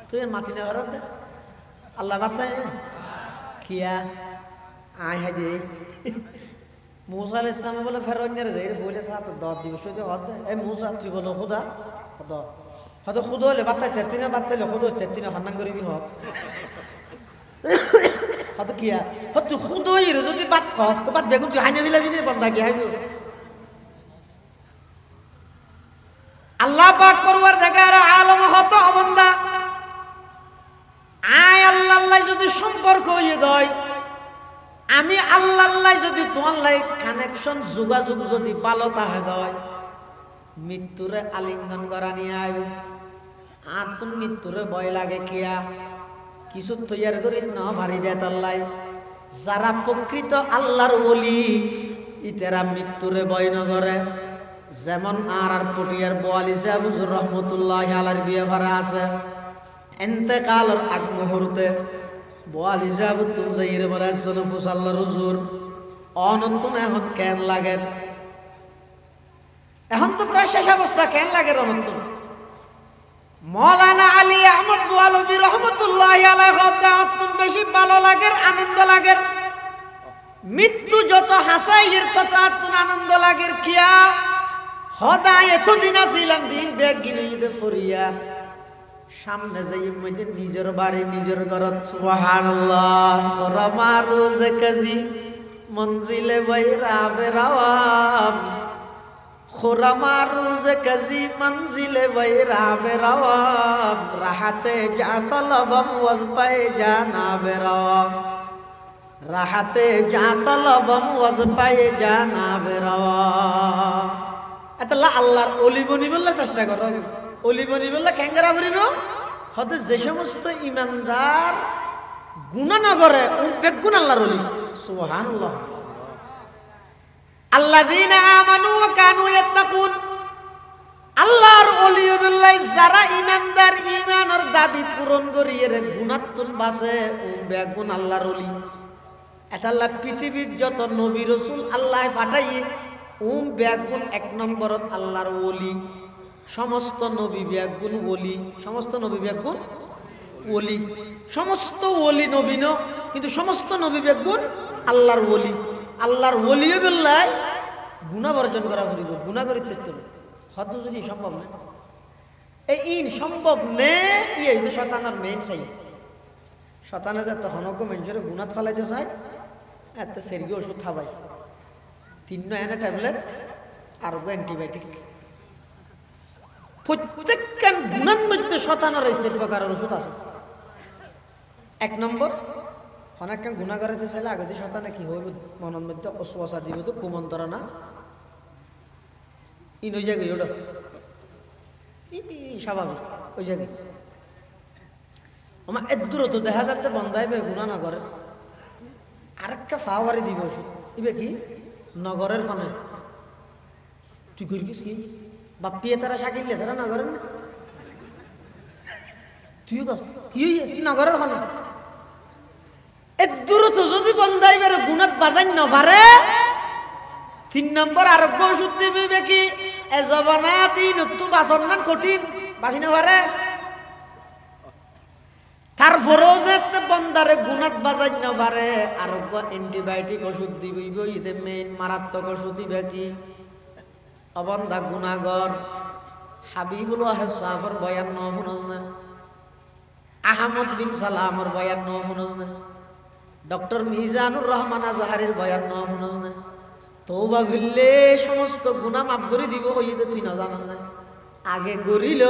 তুই মাতি না ঘর আল্লাহ বার্তা খিয়া আয় হাই দে মুসা আলাইহিস সালাম বলে ফেরৌনের যাই বলে সাত 10 দিবস হইতে হদ এই মুসা তুই বলো খোদা খোদা হয়তো খুদো হলে বার্তা তেতিনা বার্তাইলে খুদো তেতিনা হান্নান করিবি হ হয়তো কিয়া হত তুই খুদোই রে যদি বাত খস তো বাত বেগুন তুই হাইনা বিলাবি নে বন্ধা কি হাইবি। আল্লাহ পাক পরওয়ারদিগার আলম হত অবন্দা আয় আল্লাহ যদি সম্পর্ক হইয়ে দেয়, আমি আল্লাহ যদি তোমার লাই কানেকশন যোগাযোগ যদি ভালো তাহে দেয়, মৃত্যুরে আলিঙ্গন করা নিয়ে আইব। আর তুমি মৃত্যুরে ভয় লাগে কিয়া কিছু তৈয়ার করি না ভারি দে তাল্লাই। যারা প্রকৃত আল্লাহর ওলি ইতেরা মৃত্যুরে ভয় নগরে। যেমন আর পটিয়ার বোয়ালি সাহেব হুজুর রহমতুল্লাহ আলাইহির বিয়ে ভরা আছে, এন্তেকালের আগ মুহূর্তে বোয়াল হিসাব তুম যাইরে বলে একজন ফুসাল্লার হুজুর অনন্তন এখন কেন লাগে, এখন তো প্রায় শেষ অবস্থা, কেন লাগে অনন্তন। মৌলানা আলী আহমদ বোয়ালবী রহমতুল্লাহ আলাইহি বেশি ভালো লাগে, আনন্দ লাগে। মৃত্যু যত হাসাইয়ের তত আনন্দ লাগে। কিয়া হদা এতদিন আসিলাম দিন ব্যাগ কিনে ঈদে ফরিয়া সামনে যাই মধ্যে নিজের বাড়ি নিজের ঘরত সুবহানাল্লাহ খরামা রোজে কাজী মঞ্জিলে বাইরা বেরাওয়াম খরামা রোজে কাজী মঞ্জিলে বাইরা বেরাওয়াম রাহাতে যা তলবম ওয়াজপায়ে জানা বেরাওয়াম রাহাতে যা তলবম ওয়াজপায়ে জানা বেরাওয়াম। এতলা আল্লাহর অলি বনি বললে চেষ্টা করো, অলি বনি বললে ক্যাঙ্গারা ভরিব হতে যে সমস্ত ইমানদার গুনাহ না করে বেগুন আল্লাহর অলি। সুবহানাল্লাহ। আল্লাযীনা আমানু ওয়া কানু ইয়াত্তাকুন, আল্লাহর ওলি বিল্লাহ যারা ইমানদার ইমানের দাবি পূরণ করিয়ে রে গুনাতুন বাসে ও বেগুন আল্লাহর ওলি এতাল্লাহ পৃথিবীর যত নবী রাসূল আল্লাহ পাঠাইয়ে বেগুন এক নম্বরত আল্লাহর ওলি সমস্ত নবী বেগুন ওলি সমস্ত নবী বেগুন ওলি সমস্ত ওলি নবী ন কিন্তু সমস্ত নবী বেগুন আল্লাহর ওলি বিল্লাহ গুনাহ বর্জন করা করিব গুনাহ করিতে তো হদ যদি সম্ভব না এই ইন সম্ভব নে এই শয়তানের মেইন সাইজ শয়তানে যত হনক মানুষের গুনাহ ফলাইতে চায় এত সেরগি ওষুধ খাবাই 3 এনে ট্যাবলেট আর অ্যান্টিবায়োটিক প্রত্যেকখান গুনার মধ্যে শয়তানের এই সের প্রকারের ওষুধ আছে এক নম্বর অনেকখান গুনাহ করতে চাইলে আগে যে শয়তানে কি হইব মনের মধ্যে অসওয়াসা দিব তো কুমন্ত্রণা ইন ওই জায়গায় ওটা স্বাভাবিক ওই জায়গায় আমার এর দূর তো দেখা যাচ্ছে বন্ধাইবে গুণা না করে আরেকটা ফাওয়ারি দিব ওষুধ ইবে কি নগরের ফোনে তুই করিস কি বাপিয়ে তারা সাকিলে তারা নগরের না তুইও কর কি নগরের ফোনে এর দূর তো যদি বন্ধাইবে গুণাত বাজাই না পারে 3 নম্বর আরোগ্য ওষুধ দিবে কি এ জবানাতি নতুন বাসন না কঠিন বাসি না পারে তারপরেও যে বন্দারে গুণাত বাজাই না পারে আরোগ্য অ্যান্টিবায়োটিক ওষুধ দিবইব ইতে মেইন মারাত্মক ওষুধ দিবে কি অবন্ধা গুণাগর হাবিবুল্লাহ সাহাবর বয়ান ন শুনল না আহমদ বিন সালামর বয়ান ন শুনল না ডক্টর মিজানুর রহমান আজহারির বয়ান ন শুনল না তওবা করলে সমস্ত গুনাহ মাফ করে দিব হইতে তুই না জানাস না আগে করিল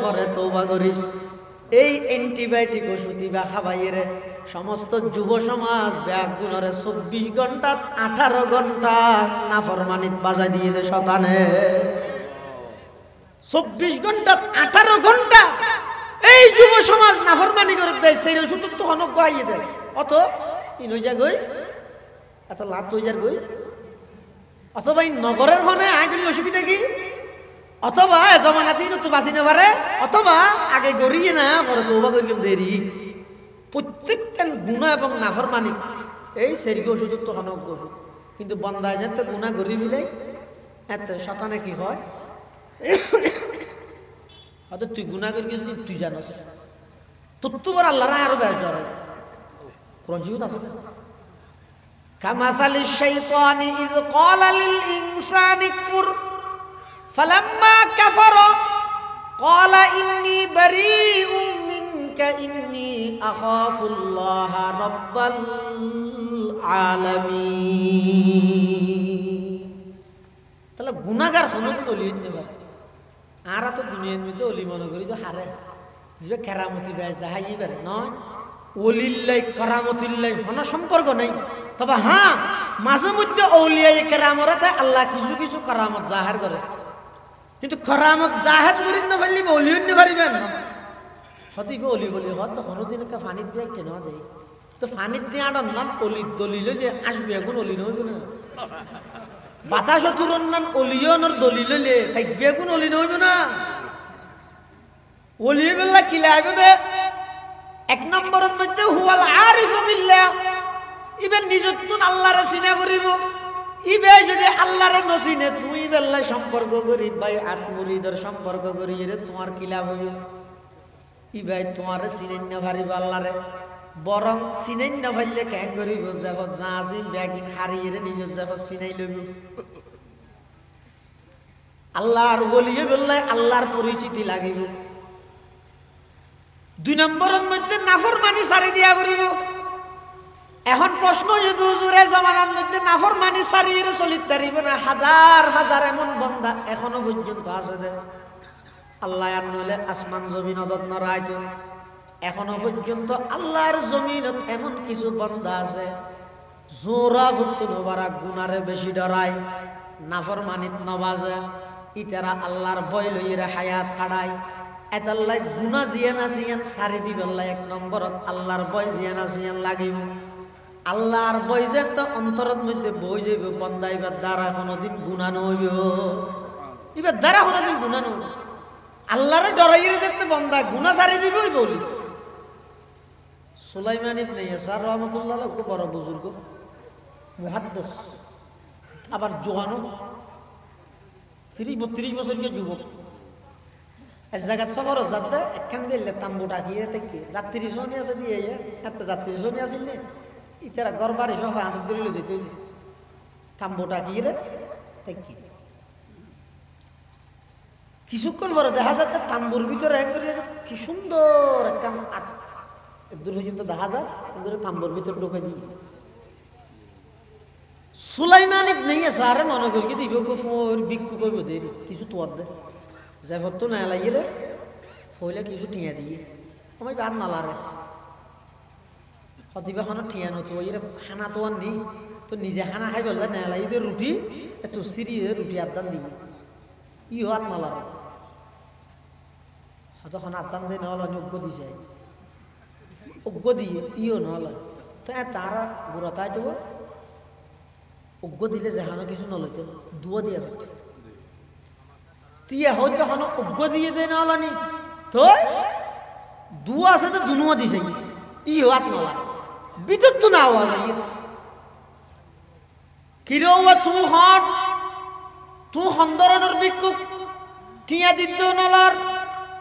পরে তওবা করিস এই অ্যান্টিবায়োটিক ওষুধ দিবা খাবাইয়ে সমস্ত যুব সমাজ ব্যাগুনরে 24 ঘন্টা 18 ঘন্টা নাফরমানিত বাজাই দিয়ে দে শয়তানে 24 ঘন্টা 18 ঘন্টা এই যুব সমাজ নাফরমানি করে দেয় সেই ওষুধ তো অনেক গাইয়ে দেয় অত ইনইজা গই এত লাত হইজার গই অথবা এই নগরের হনে আগে অসুবিধা কি অথবা জমানাতেই তো বাঁচি না পারে অথবা আগে গড়িয়ে না পরে তওবা করিম দেরি প্রত্যেকটা গুনাহ এবং নাফরমানি এই সেরগি ওষুধ তো হনক ওষুধ কিন্তু বন্দায় যেতে গুনাহ গড়ি ফেলে এত শতানে কি হয় হয়তো তুই গুনাহ করি গেছিস তুই জানাস তোর তো আল্লাহরা আরো বেশ ডরে কোরআন শরীফ আছে كمثل الشيطان إذ قال للإنسان اكفر فلما كفر قال إني بريء منك إني أخاف الله رب العالمين তাহলে গুনাহগার কোনদিন ওলি হইতে পারে আর তো দুনিয়ার মধ্যে ওলি মনে করি তো হারে যে কেরামতি বেশ দেখাই পারে নয় ওলিল্লাই কারামতিল্লাই কোনো সম্পর্ক নেই তবে হ্যাঁ মাঝে মধ্যে আউলিয়া কেরামতে আল্লাহ কিছু কিছু কারামত জাহির করে কিন্তু কারামত জাহির করি না পারলে ওলি হইতে পারিবেন হতিবে ওলি বলি হত কোনোদিন একটা পানি দিয়ে কেন দেয় তো পানি দিয়ে আড়ার নাম অলি দলিল যে আসবে এখন অলি নইব না বাতাস তুরন নাম অলিয়নর দলিল লে থাকবে এখন অলি নইব না অলি বেলা কিলাইবে দে এক নম্বরের মধ্যে হুয়াল আরিফু বিল্লাহ ইবে নিজতুন আল্লাহরে চিনা করিব ইবে যদি আল্লাহরে নচিনে তুই বেলা সম্পর্ক করি ভাই আত্মরিদর সম্পর্ক করি রে তোমার কি লাভ হইব ইবাই তোমার চিনেন না পারিব আল্লাহরে বরং চিনেন না পারলে কেন করিব যখন যা আছে ব্যাগি খারিয়ে নিজের যখন চিনাই লইব আল্লাহর বলিয়ে বললে আল্লাহর পরিচিতি লাগিব 2 নম্বরের মধ্যে নাফরমানি সারি দিয়া করিব এখন প্রশ্ন যদি হুজুরে জামানার মধ্যে নাফরমানি সারিয়ে চলিতে পারিব না হাজার হাজার এমন বান্দা এখনো পর্যন্ত আছে দে আল্লাহ আর নইলে আসমান জমিন অদত নড়াইতো এখনো পর্যন্ত আল্লাহর জমিনত এমন কিছু বান্দা আছে জোরা ভুক্ত নবারা গুনারে বেশি ডরায় নাফরমানিত নবাজে ইতারা আল্লাহর ভয় লইরা হায়াত খাড়ায় এতাল্লাই গুনাহ জিয়ানা জিয়ান সারি দিবেল্লাই 1 নম্বরত আল্লাহর ভয় জিয়ানা জিয়ান লাগিব আল্লাহর ভয় যে তো অন্তরের মধ্যে বই যাইব বন্দাইবার দ্বারা কোনোদিন গুনাহ নইব এবার দ্বারা কোনোদিন গুণা নয় আল্লাহরে ডরাইয়ে যেতে বন্দা গুণা ছাড়ি দিবই বলি সুলাইমান ইবনে ইয়াসার রাহমাতুল্লাহ আলাইহি খুব বড় বুজুর্গ মুহাদ্দিস আবার জওয়ানও 30-32 বছরের যুবক এক জায়গা সবর যাতে একখান দিলে তাম্বু ডাকিয়ে থেকে যাত্রী জনি আছে দিয়ে এত যাত্রী জনি আছিল নে ইতারা গরবারে সব আনন্দ দিল যেতে তাম্বু ডাকিয়ে থেকে কিছুক্ষণ পরে দেখা যাচ্ছে তাম্বুর ভিতরে কি সুন্দর একটা দূর পর্যন্ত দেখা যায় তাম্বুর ভিতরে ঢুকে দিয়ে সুলাইমান ইবনে ইয়াসার মনে করি দিব ফোর বিক্ষু করব দেরি কিছু তোয়ার দে যাইফত তো না লাগিয়ে রে ফইলে কিছু টিয়া দিয়ে আমি বাদ না লারে হতিবা খানো টিয়া নতো ইরে খানা তো আর নেই তো নিজে খানা খাই বললে না লাগিয়ে রুটি এত সিরি রুটি আদান দিয়ে ইও হাত না লারে তখন আদান দিয়ে নহল অজ্ঞ দিছে অজ্ঞ দিয়ে ইও নহল তাই তারা বুড়া তাই দেবো অজ্ঞ দিলে যেহানো কিছু নলইতে দুয়া দিয়া হইতে তিয়া হইতে হন অজ্ঞ দিয়ে দেয় না হলানি তো দুয়া আছে তো দুনুয়া দিছে ই হাত নলা বিদ্যুৎ তো না আওয়াজ কিরৌয়া তু হন্দরনের বিক্ষুক টিয়া দিত নলার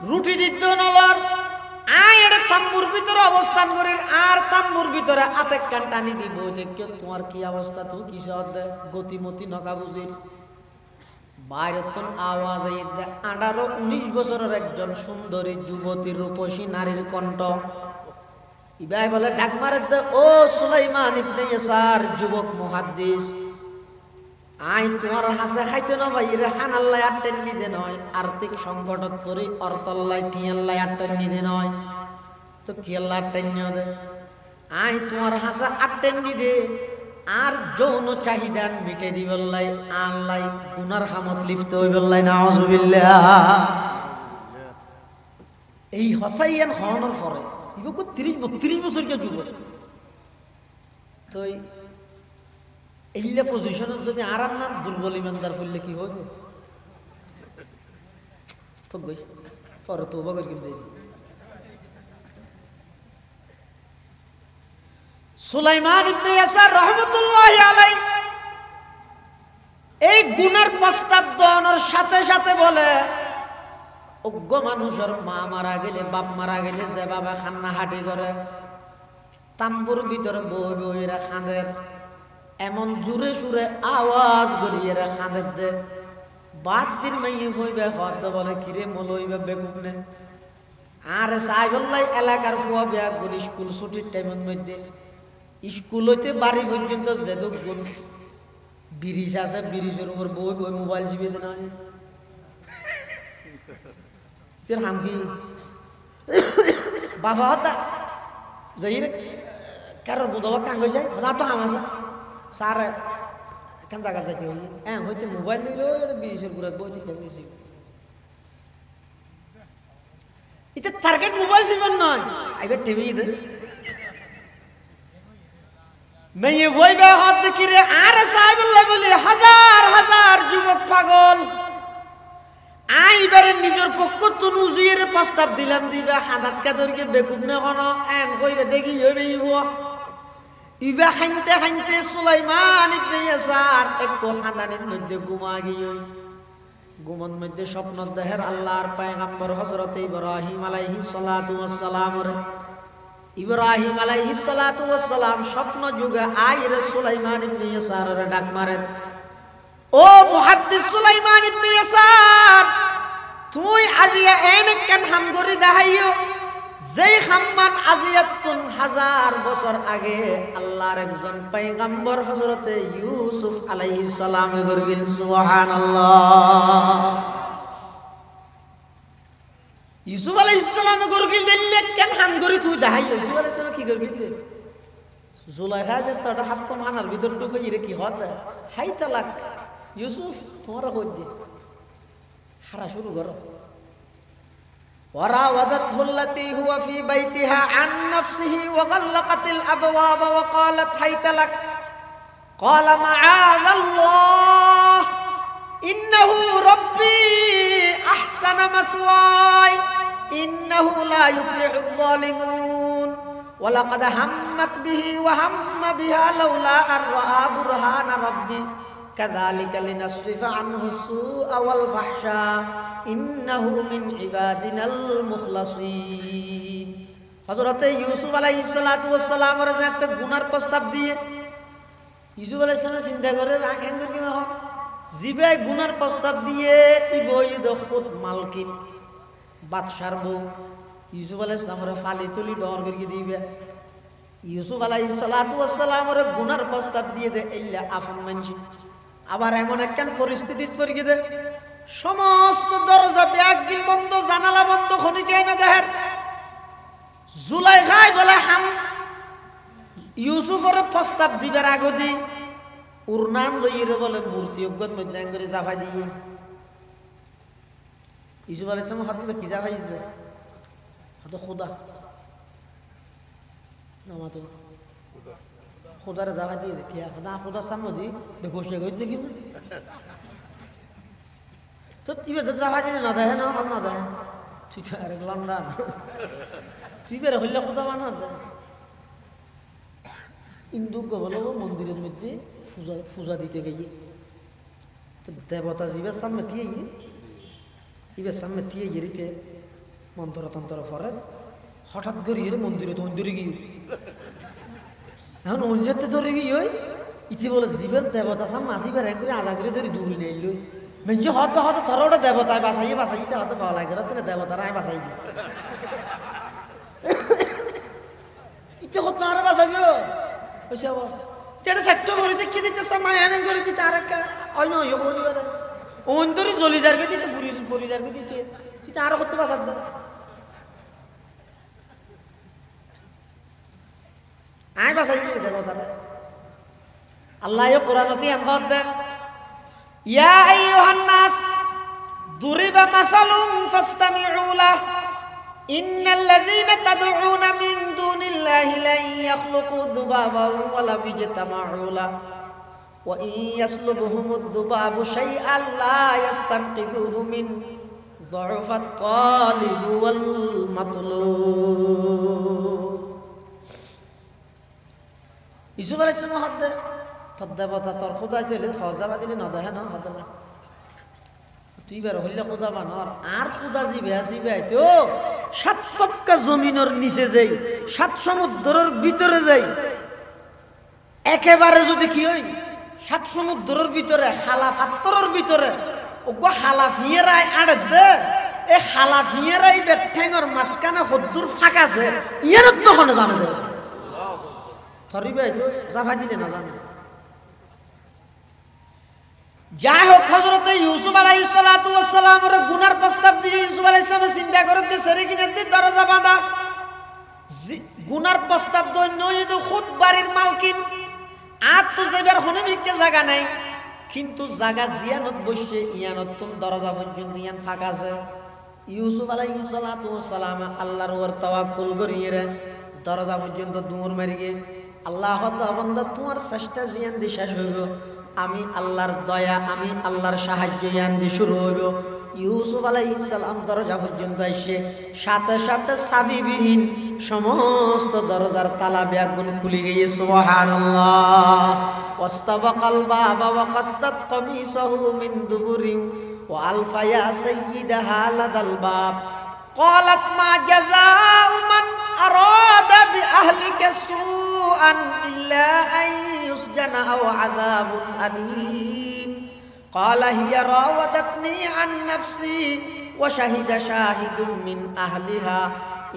রুটি দিত নলার আয় এটা তাম্বুর ভিতরে অবস্থান করে আর তাম্বুর ভিতরে আতেক কান টানি দিব দেখো তোমার কি অবস্থা তুই কি গতিমতি নকা বুঝির বাইরে তো আওয়াজ 18-19 বছরের একজন সুন্দরী যুবতী রূপসী নারীর কণ্ঠ ইবাই বলে ডাক মারে দে ও সুলাইমান ইবনে ইয়াসার যুবক মুহাদ্দিস আই তোমার হাসে খাইতে না ভাই রে হানাল্লাই আটেন নিদে নয় আর্থিক সংকটত পরি অর্তল্লাই টিয়াল্লাই আটেন নিদে নয় তো কি আল্লাহ আটেন নিয়ে দে আই তোমার হাসে আটেন নিদে আর যৌন চাহিদা মিটে দিবল্লাই আল্লাহ গুনার হামত লিপ্ত হইবল্লাই নাউজুবিল্লাহ এই হতাই এন হওয়ানোর পরে ইবক 30-32 বছর কে যুবক তো এইলে পজিশনে যদি আরাম না দুর্বল ইমানদার ফুললে কি হবে তো গই পরে তওবা করি কিন্তু সুলাইমান ইবনে ইয়াসার রাহমাতুল্লাহি আলাইহি এই গুনার প্রস্তাব দেওয়ার সাথে সাথে বলে অজ্ঞ মানুষের মা মারা গেলে বাপ মারা গেলে যে বাবা খান্না হাঁটি করে তাম্বুর ভিতরে বই বইরা খাঁদের এমন জুড়ে সুরে আওয়াজ করিয়ে খাঁদের দে বাদ দিন মাইয়ে হইবে হদ বলে কিরে মলইবে বেগুনে আর সাইবল্লাই এলাকার ফুয়া বিয়া গুলি স্কুল ছুটির টাইমের মধ্যে স্কুল হইতে বাড়ি পর্যন্ত যেদক গুণ ব্রিজ আছে ব্রিজের উপর বই বই মোবাইল চিপে দেন হামকি বাবা হতা যাই রে কারোর বোধবা কাং হয়ে যায় তো হাম আছে সার কেন জায়গা যাইতে হই হ্যাঁ হইতে মোবাইল নিয়ে রয়ে ব্রিজের ঘুরে বই থেকে বেশি এটা টার্গেট মোবাইল চিপেন নয় আইবার টিভি দে মেয়ে বইবে হাত দেখি রে আর সাহেবুল্লাহ বলে হাজার হাজার যুবক পাগল আইবারে নিজের পক্ষ তো নুজিয়ে প্রস্তাব দিলাম দিবা হাদাত কাদরকে বেকুব না কোন এন কইবে দেখি হইবে ইবা খাইতে খাইতে সুলাইমান ইবনে ইয়াসার একটু হাদানের মধ্যে ঘুমা গিয়ে ঘুমন মধ্যে স্বপ্ন দেহের আল্লাহর পয়গম্বর হযরত ইব্রাহিম আলাইহিস সালাতু ওয়াস সালাম ইব্রাহিম আলাইহিস সালাতু ওয়াস সালাম স্বপ্ন যুগে আইরে সুলাইমান ইবনে ইয়াসারের ডাক মারেন ও মুহাদ্দিস সুলাইমান ইবনে ইয়াসার তুই আজিয়া এনে কেন হাম করি দেখাইও যেই খাম্মান আজিয়াতুন হাজার বছর আগে আল্লাহর একজন পয়গম্বর হযরত ইউসুফ আলাইহিস সালাম গরগিল সুবহানাল্লাহ ইউসুফ আলাইহিস সালাম গরগিল দিলে কেন হাম করি তুই দেখাইও ইউসুফ আলাইহিস সালাম কি করবি দিলে জুলাইখা যে তোটা হাফতো মানার ভিতর ঢুকে ইরে কি হতে হাই তালাক ইউসুফ তোমার কই দে হারা শুরু করো وراودته التي هو في بيتها عن نفسه وغلقت الأبواب وقالت هيت لك قال معاذ الله ইন্নাহু রাব্বি আহসানা মাসওয়াই ইন্নাহু লা ইফলিহুল যালিমুন ওয়া লাকাদ হাম্মাত বিহি ওয়া হাম্মা বিহা লাউলা আন রাআ বুরহানা রাব্বি কাযালিকা লিনাসরিফা আনহু সুআ ওয়াল ফাহশা ইন্নাহু মিন ইবাদিনাল মুখলাসিন। হযরতে ইউসুফ আলাইহিস সালাতু ওয়াস সালামের যে গুনার প্রস্তাব দিয়ে ইউসুফ আলাইহিস সালাম চিন্তা করে রাখেন কি এখন জিবে গুনার প্রস্তাব দিয়ে ইবইদ খুদ মালকিন বাদশার বউ ইউসুফ আলাইহিস সালামের ফালি তুলি ডর করে দিবে। ইউসুফ আলাইহিস সালাতু ওয়াস সালামের গুনার প্রস্তাব দিয়ে দে ইল্লা আফন মানছি। আবার এমন একখান পরিস্থিতি পড়ে দে সমস্ত দরজা ব্যাগিল বন্ধ জানালা বন্ধ খনিকে না দেহের জুলাইখায় বলে হাম ইউসুফের প্রস্তাব দিবার আগদি উরনান লইরে বলে মূর্তি অজ্ঞত মধ্যে করে জাফাই দিয়ে ইউসুফ আলাইহিস সালাম হাত দিবে কি জাফাইছে হাত খোদা নামাতো খোদার জাফাই দিয়ে দেখি খোদা খোদার সামনে দি বসে গইতে কি তো ইবে তো জাফাই দিলে না দেয় না দেয় তুই তো আরে লন্ডন তুই বের হইলে খোদা বানা দেয় হিন্দু বলো মন্দিরের মধ্যে পূজা দিতে গিয়ে তো দেবতা জীবের সামনে দিয়ে ইবের সামনে দিয়ে গিয়ে মন্ত্র তন্ত্র ফরে হঠাৎ করে মন্দিরে তো মন্দিরে গিয়ে এখন অঞ্জতে ধরে গিয়ে ইতি বলে জীবের দেবতা সামনে আসিবার এক করে আজা করে ধরে দূরে নেই মেঞ্জে হতে হতে ধরো ওটা দেবতায় বাসাইতে হতে পাওয়া লাগে তাহলে দেবতারা আয় বাসাই দিই ইতে হতো আরো বাসাবিও সেটা করে দিতে দিতেছে মায়ান করে দিতে আর একটা অন্য ইয়ে অন্তরে জলি যারকে দিতে ফুরি যারকে দিতে দিতে আরো করতে পারত আয় বাসাই দিতে দেবতারা আল্লাহ কোরআনতে আনবাদ দেন ইয়া আইয়ুহান নাস দুরিবা মাসালুন ফাসতামিউ লাহু ইন্নাল্লাযীনা তাদউনা মিন দুনিল্লাহি লা ইয়াখলুকু যুবাবান ওয়া লা ইয়াজতামাউ লাহু ওয়া ইন ইয়াসলুবহুমুয যুবাবু শাইআন লা ইস্তানকিযুহু মিন যুফাত তালিব ওয়াল মাতলুব। ইসু আলাইহিস সালাম হদ্দে তদ্দেবতা তোর খোদা চলে খজাবা দিলে না দেয় না হদ না তুই বের হইলে খোদা বানর আর খোদা জিবে তো সাত তপকা জমিনের নিচে যাই সাত সমুদ্রের ভিতরে যাই একেবারে যদি কি হই সাত সমুদ্রের ভিতরে খালা পাত্তরের ভিতরে ওগো খালা ফিয়েরাই আড়ে দে এ খালা ফিয়েরাই বেঠেঙর মাঝখানে হদ্দুর ফাঁকা আছে ইয়ার তখন জানে দে ধরিবে তো জাফা দিলে না জানে। যাই হোক হযরতে ইউসুফ আলাইহিস সালাতু ওয়াস সালামের গুনার প্রস্তাব দিয়ে ইউসুফ আলাইহিস সালাম চিন্তা করতে সেরে কিনে দরজা বাঁধা গুনার প্রস্তাব দৈন্য যদি খুদ বাড়ির মালকিন আর তো যাবার হনমিকে জায়গা নাই কিন্তু জায়গা জিয়ানত বসে ইয়ানত তুম দরজা পর্যন্ত ইয়ান ফাঁকা আছে। ইউসুফ আলাইহিস সালাতু ওয়াস সালাম আল্লাহর উপর তাওয়াক্কুল করিয়ে দরজা পর্যন্ত দৌড় মারি গে আল্লাহ বান্দা তোমার চেষ্টা জিয়ান দি শেষ হইব আমি আল্লাহর দয়া আমি আল্লাহর সাহায্য ইয়ান দি শুরু হইব। ইউসুফ আলাইহিস সালাম দরজা পর্যন্ত এসে সাথে সাথে চাবিবিহীন সমস্ত দরজার তালা ব্যাগুন খুলে গিয়ে সুবহানাল্লাহ ওয়াস্তাবাকাল বাবা ওয়া কাদ্দাত কামিসাহু মিন দুবুরি ওয়া আলফায়া সাইয়্যিদাহা লাদাল বাব ক্বালাত মা জাযাউ মান আরাদা বিআহলিকা সুআন ইল্লা আন ইউসজানা আও আযাবুন আলীম قال هي راودتني عن نفسي وشهد شاهد من أهلها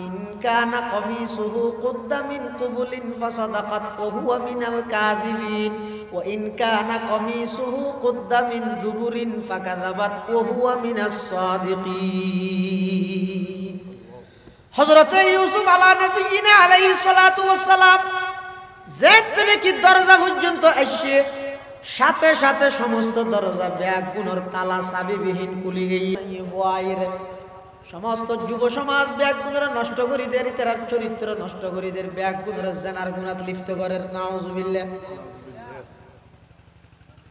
إن كان قميصه قد من قبل فصدقت وهو من الكاذبين وإن كان قميصه قد من دبر فكذبت وهو من الصادقين. حضرت يوسف على نبينا عليه الصلاة والسلام زيتني কি দরজা পর্যন্ত এসে সাথে সাথে সমস্ত দরজা ব্যাগ গুণর তালা চাবিবিহীন খুলে গিয়ে সমস্ত যুব সমাজ ব্যাগ গুণরা নষ্ট করি দেয় তার চরিত্র নষ্ট করি দেয় ব্যাগ গুণরা জেনার গুণাত লিপ্ত করে নাউজুবিল্লাহ।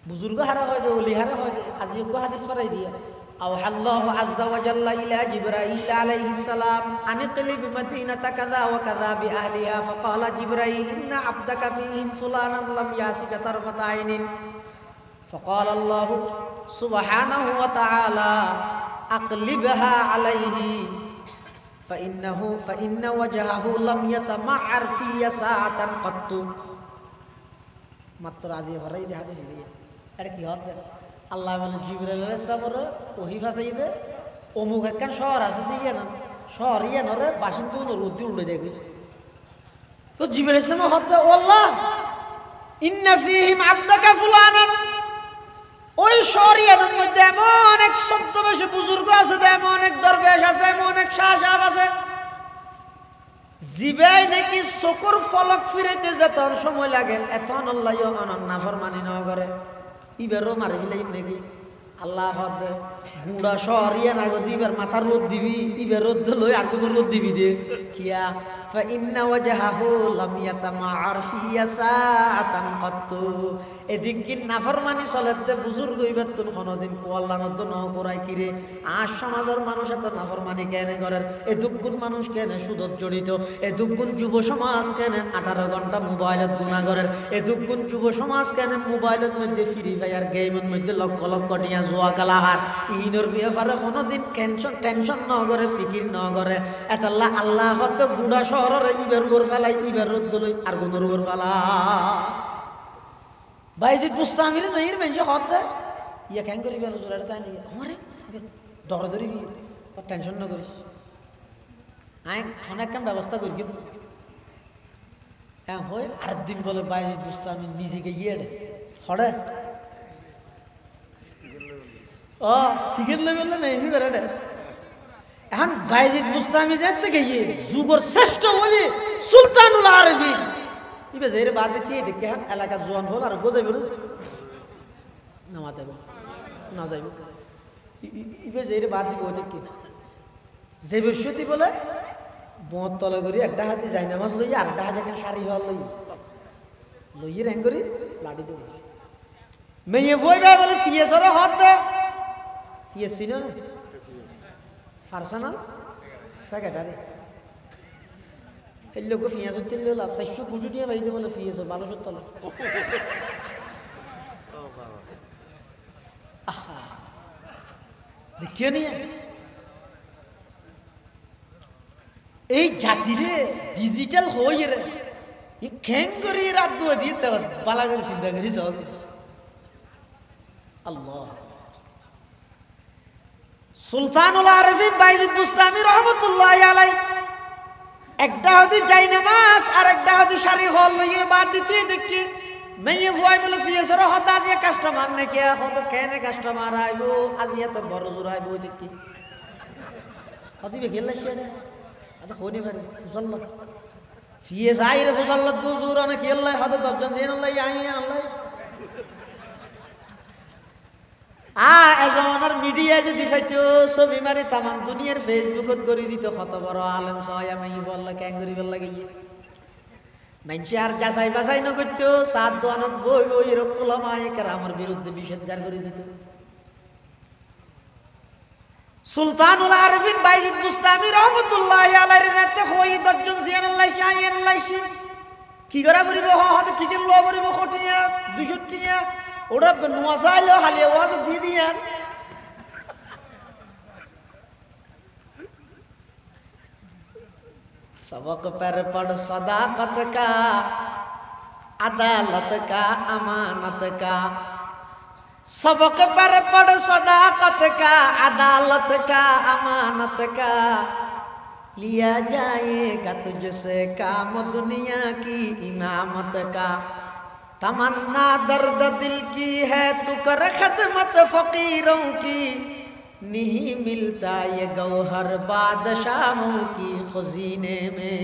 বুজুর্গ হারা হয় যে ওলি হারা হয় যে আজিও হাদিস পড়াই দিয়া أوحى الله عز وجل إلى جبرائيل عليه السلام أن اقلب مدينة كذا وكذا بأهلها فقال جبرائيل إن عبدك فيهم فلانا لم يعصك طرفة عين فقال الله سبحانه وتعالى أقلبها عليه فإن وجهه لم يتمعر في ساعة قط মাত্র আজি হরাই দে হাদিস দিয়ে এটা কি হদ আল্লাহ বলে জিবরাইল আলাইহিস সালাম ওহি ভাষাই দে অমুক একখান শহর আছে দিয়ে না শহর ইয়ে নরে বাসিন্দা রোদ্দি উড়ে দেখবি তো জিবরাইল আলাইহিস সালাম হদ আল্লাহ ইন্না ফীহিম আবদাকা ফুলানান ওই শহরিয়ানের মধ্যে এমন এক ছদ্মবেশী বুজুর্গ আছে এমন এক দরবেশ আছে এমন এক শাহ সাহেব আছে জিবাই নাকি চকুর ফলক ফিরাইতে যেতন সময় লাগে এতন আল্লাহ নাফরমানি ন করে ইবারও মারি ফেলাইম নাকি আল্লাহ হদ গুড়া শহরিয়া না গো দিবার মাথা রোদ দিবি ইবার রোদ লই আর কোন রোদ দিবি দে কিয়া فإن وجهه لم يتمعر في ساعة قط এদিক কি নাফরমানি চলেছে বুজুর্গ হইবার তো কোনদিন কোয়াল্লানত ন করাই কিরে আর সমাজের মানুষ এত নাফরমানি কেন করে এ দুগুণ মানুষ কেন সুদত জড়িত এ দুগুণ যুব সমাজ কেন 18 ঘন্টা মোবাইলত গুনাহ করে এ দুগুণ যুব সমাজ কেন মোবাইলের মধ্যে ফ্রি ফায়ার গেমের মধ্যে লক্ষ লক্ষ টিয়া জুয়া কালাহার ইনর ব্যাপারে কোনদিন টেনশন ন করে ফিকির ন করে এতাল্লাহ আল্লাহ হত গুড়া শহরের ইবের গোর ফেলাই ইবের রোদ লই আর গুনর গোর ফেলা বাইজিদ মুস্তামিরে জাহির মেনছে হদ ইয়া কেন করিবে হুজুরের তাই নিয়ে আমারে ডর ধরি টেনশন না করিস আই অনেক কাম ব্যবস্থা করি কিন্তু হয় আর দিন বলে বাইজিদ মুস্তামি নিজেকে ইয়ে হড়ে ও টিকেট লেভেলে নেই বেড়ে এখন বাইজিদ মুস্তামি যেতে গিয়ে যুগর শ্রেষ্ঠ বলি সুলতানুল আরিফিন ইবে যেরে বাদ দিতে দেখে হাত এলাকার জোয়ান হল আর গোজাইব নামাতে না যাইব ইবে যেরে বাদ দিব দেখি যে বৃহস্পতি বলে বোঁত তলে করি একটা হাতে যাই নামাজ লই আর একটা হাতে একটা শাড়ি হল লইয়ে হ্যাং করি লাঠি দেব মেয়ে বই ভাই বলে ফিয়েসরে হাত দে ফিয়েস ছিল পার্সোনাল সেক্রেটারি এই লোক ফিয়াজ হতে লাভ 400 কোটি টাকা বাইতে বলে ফিয়াজ 1200 তলা দেখিয়ে নিয়ে এই জাতিরে ডিজিটাল হয়ে রে খেং করে রাত দুয়া দিতে বালা করে চিন্তা করি সব আল্লাহ সুলতানুল আরিফিন বাইজিদ বুস্তামি রহমতুল্লাহি আলাইহি একটা হদি যাই নামাজ আর একটা হদি শাড়ি হল লইয়ে বাদ দিতে দেখি মেয়ে ভয় বলে ফিয়েসর হত আজ কাস্টমার নাকি কত কেনে কাস্টমার আইবো আজ এত বড় জোর আইবো দেখি হদিবে গেলে সেটা আচ্ছা কোনি পারে ফুসাল্লাহ ফিয়েস আইরে ফুসাল্লাহ দু জোর অনেক খেললাই হত 10 জন জেন আল্লাহ আই আল্লাহ এজমানার মিডিয়া যদি পাইতো ছবি মারি তামাম দুনিয়ার ফেসবুকত করে দিত কত বড় আলেম সহায় মাই বললা ক্যাং করি বললা গিয়ে মানছি আর যাচাই বাছাই ন করতো সাত দোয়ানত বই বই এরকম ওলামায়ে কেরামের বিরুদ্ধে নিষেধাজ্ঞা করে দিত সুলতানুল আরিফিন বাইজিদ বুস্তামি রহমাতুল্লাহি আলাইহি যাতে হই 10 জন জিয়ানুল্লাহ শাহিয়ানুল্লাহ কি করা করিব হতে ঠিকই লো করিব খটিয়া 200 টিয়া ওরা নোয়া চাইলেও খালি ওয়াজ দিয়ে দিয়েন सबक पर पढ़ सदाकत का अदालत का अमानत का सबक पर पढ़ सदाकत का अदालत का अमानत का लिया जाएगा तुझसे काम दुनिया की इमामत का तमन्ना दर्द दिल की है तू कर खदमत फकीरों की नहीं मिलता ये गौहर बादशाहों की खजीने में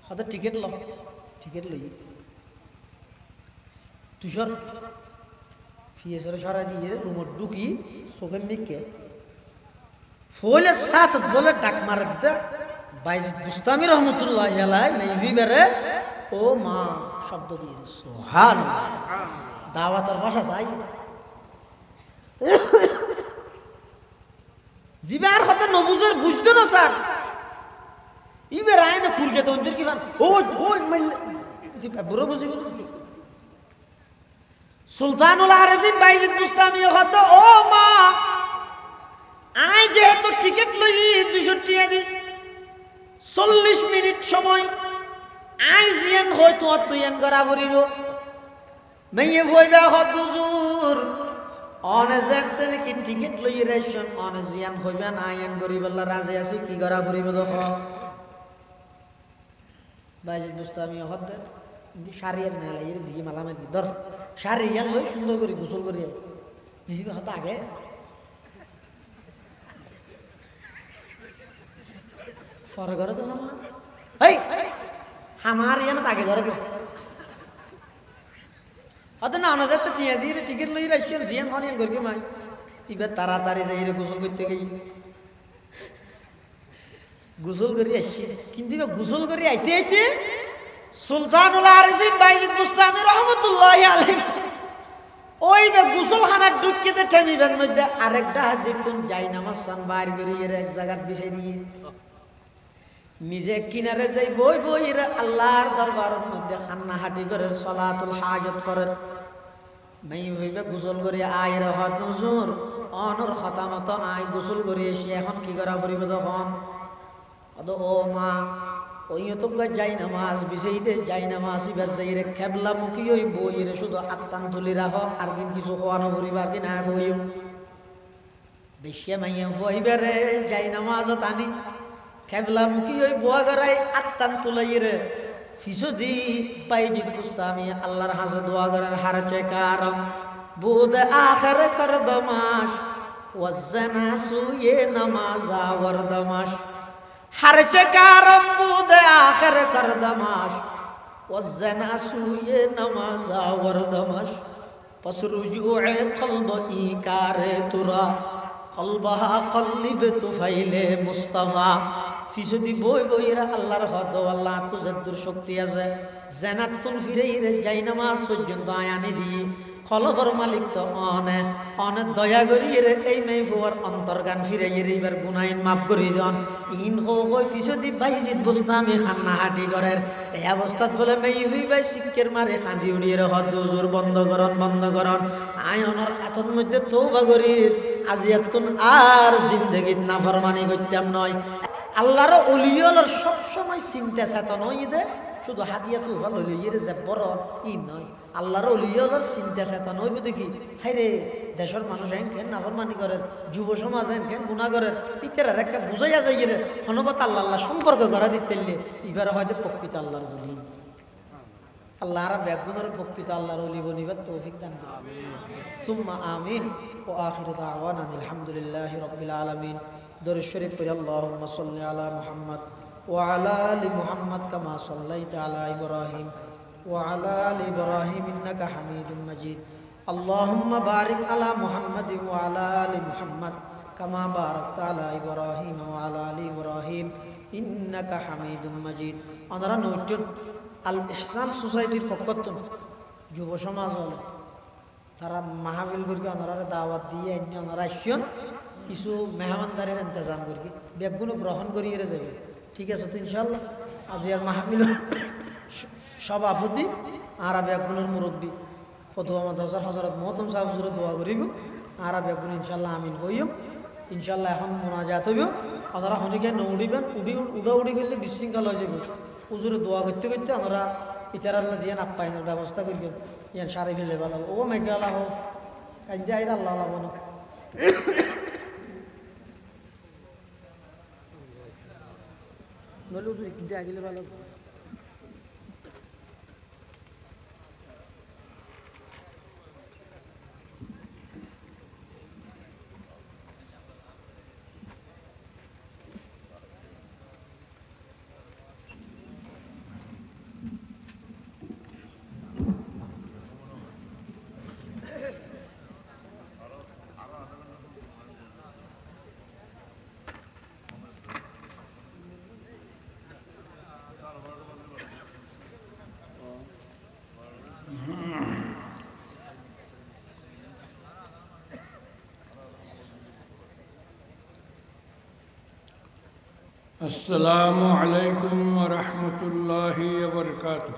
हद टिकट लो तुषार ফিয়েসর সারা দিয়ে রুমত ঢুকি চোখের নিকে ফলে সাত বলে ডাক মার দে বাইজিদ বুস্তামি রহমতুল্লাহি আলাইহি মেইভি বেরে ও মা শব্দ দিয়ে সুবহানাল্লাহ। দাওয়াতের ভাষা চাই জিবার হতে নবুজের বুঝতো না স্যার ইবের আয় না কুরগে তো অন্তর কি ফান ও বুড়ো বুঝিব সুলতানুল আরেফিন বাইজিদ বুস্তামি হত ও মা আয় যেহেতু টিকিট লই 200 টাকা দি 40 মিনিট সময় আই জিয়ান হয়তো তুইয়ান করা পড়িব মেয়ে ভইবা হত হুজুর অনে যেতে নাকি টিকিট লই রেশন অনে জিয়ান হইবা না আইন গরিবল্লা রাজি আছে কি করা পড়িব দেখো বাইজিদ বুস্তামি হত শাড়িয়ার না লাগি দিকে মালামের কি ধর শাড়িয়ান লই সুন্দর করে গোসল করি এই হত আগে পরে ঘরে তো মানলাম এই আমার ইয়ান আগে ঘরে তো অত না অনাজার তো টিয়া দিয়ে টিকিট লই রাখছেন জিয়ান ফানিয়ান করবি মাই এবার তাড়াতাড়ি যাই রে গোসল করতে গেই গোসল করে আসছি কিন্তু এবার গোসল করে আইতে আইতে সুলতানুল আরিফিন বাইজিদ বুস্তামি রহমতুল্লাহি আলাইহি ওই বে গোসলখানার ঢুকিতে ঠেমিবেন মধ্যে আরেকটা হাত দিতুন যাই নামাজ সান বাইর করে এর এক জায়গাত বিছাই দিয়ে নিজে কিনারে যাই বই বই রে আল্লাহর দরবারের মধ্যে খান্না হাঁটি করে সালাতুল হাজত ফরজ মাই হইবে গোসল করে আয় রে হত হুজুর অনর খতামত আয় গোসল করে এসে এখন কি করা পড়িব তখন অদ ও মা ওই তো যাই নামাজ বিছাইতে যাই নামাজ ইবার যাই রে খেবলা মুখী ওই বই রে শুধু আত্তান তুলি রাখ আর দিন কিছু খোয়ানো পড়িবা কি না বইও বেশি মাইয়া হইবে রে যাই নামাজ টানি খেবলা মুখী ওই বুয়া গড়াই আত্তান তুলাই রে ফিসদি বাইজিদ বুস্তামি আল্লাহর হাজে দোয়া করার হারচে কারম বুদ আখর কর দমাস ওয়াজনা সুয়ে নামাজা ওয়ার দমাস হারচে কারম বুদ আখর কর দমাস ওয়াজনা সুয়ে নামাজা ওয়ার দমাস পসরুজুএ কলব ই কারে তুরা কলবাহা কল্লিব তুফাইলে মুস্তাফা ফিসদি বই বইরা আল্লাহর হদ আল্লাহ তো যদ্দুর শক্তি আছে জানাতুন ফিরাইরে যাই নামাজ পর্যন্ত আয়ানি দি কলবর মালিক তো অনে দয়া করিয়ে এই মেহফুয়ার অন্তর্গান ফিরাইরে এবার গুনাইন মাফ করি দেন ইন হই ফিসদি বাইজিদ বুস্তামি খান্না হাঁটি করের এই অবস্থাত বলে মেহফি বাই শিক্ষের মারে খাঁদি উড়িয়ে হদ হুজুর বন্ধ করন আয়নর আতন মধ্যে তওবা করি আজিয়াতুন আর জিন্দেগিত নাফরমানি করতাম নয় আল্লাহর ওলিয়লর সব সময় চিন্তা চেতন হইদে শুধু হাদিয়া তো ভালো লইয়ে যে বড় ই নয় আল্লাহর ওলিয়লর চিন্তা চেতন হইব দেখি হাই রে দেশের মানুষ কেন নাফরমানি করেন যুব সমাজ কেন গুণা করেন ইতারা একটা বুঝাইয়া যাই রে হনবত আল্লাহ সম্পর্ক করা দিতে এবার হয়তো প্রকৃত আল্লাহর বলি আল্লাহ আর ব্যাগুনের প্রকৃত আল্লাহর ওলি বনিবার তৌফিক দান করুন সুম্মা আমিন ও আখিরু দাওয়ানা আলহামদুলিল্লাহি রাব্বিল আলামিন দরুদ শরীফ পড়ি আল্লাহুম্মা সাল্লি আলা মুহাম্মদ ওয়া আলা আলি মুহাম্মদ কামা সাল্লাইতা আলা ইব্রাহিম ওয়া আলা আলি ইব্রাহিম ইন্নাকা হামিদুম মাজিদ আল্লাহুম্মা বারিক আলা মুহাম্মদ ওয়া আলা আলি মুহাম্মদ কামা বারাকতা আলা ইব্রাহিম ওয়া আলা আলি ইব্রাহিম ইন্নাকা হামিদুম মাজিদ আমরা নতুন আল ইহসান সোসাইটির পক্ষত যুব সমাজ হল তারা মাহফিল করি ওনারা দাওয়াত দিয়ে ওনারা আসছেন কিছু মেহমানদারির ইন্তজাম করি ব্যাগগুলো গ্রহণ করিয়ে যাবে ঠিক আছে তো ইনশাল্লাহ আজি আর মাহফিল সভাপতি আর ব্যাগগুলোর মুরব্বী ফতুয়া মাদ্রাসার হযরত মোহতম সাহেব হুজুরে দোয়া করিব আর ব্যাগগুলো ইনশাল্লাহ আমিন কইম ইনশাল্লাহ এখন মোনাজাত হইব ওনারা হনিকে নৌড়িবেন উড়াউড়ি করলে বিশৃঙ্খল হয়ে যাবে হুজুরে দোয়া করতে করতে আমরা ইতারাল্লাহ জিয়ান আপ্যায়নের ব্যবস্থা করি ইয়ান সারি ফেলে ভালো ও মাইকে আল্লাহ হোক কাজে আইর আল্লাহ আল্লাহ বলো বলে হুজুর কিনতে আগিলে ভালো السلام عليكم ورحمة الله وبركاته.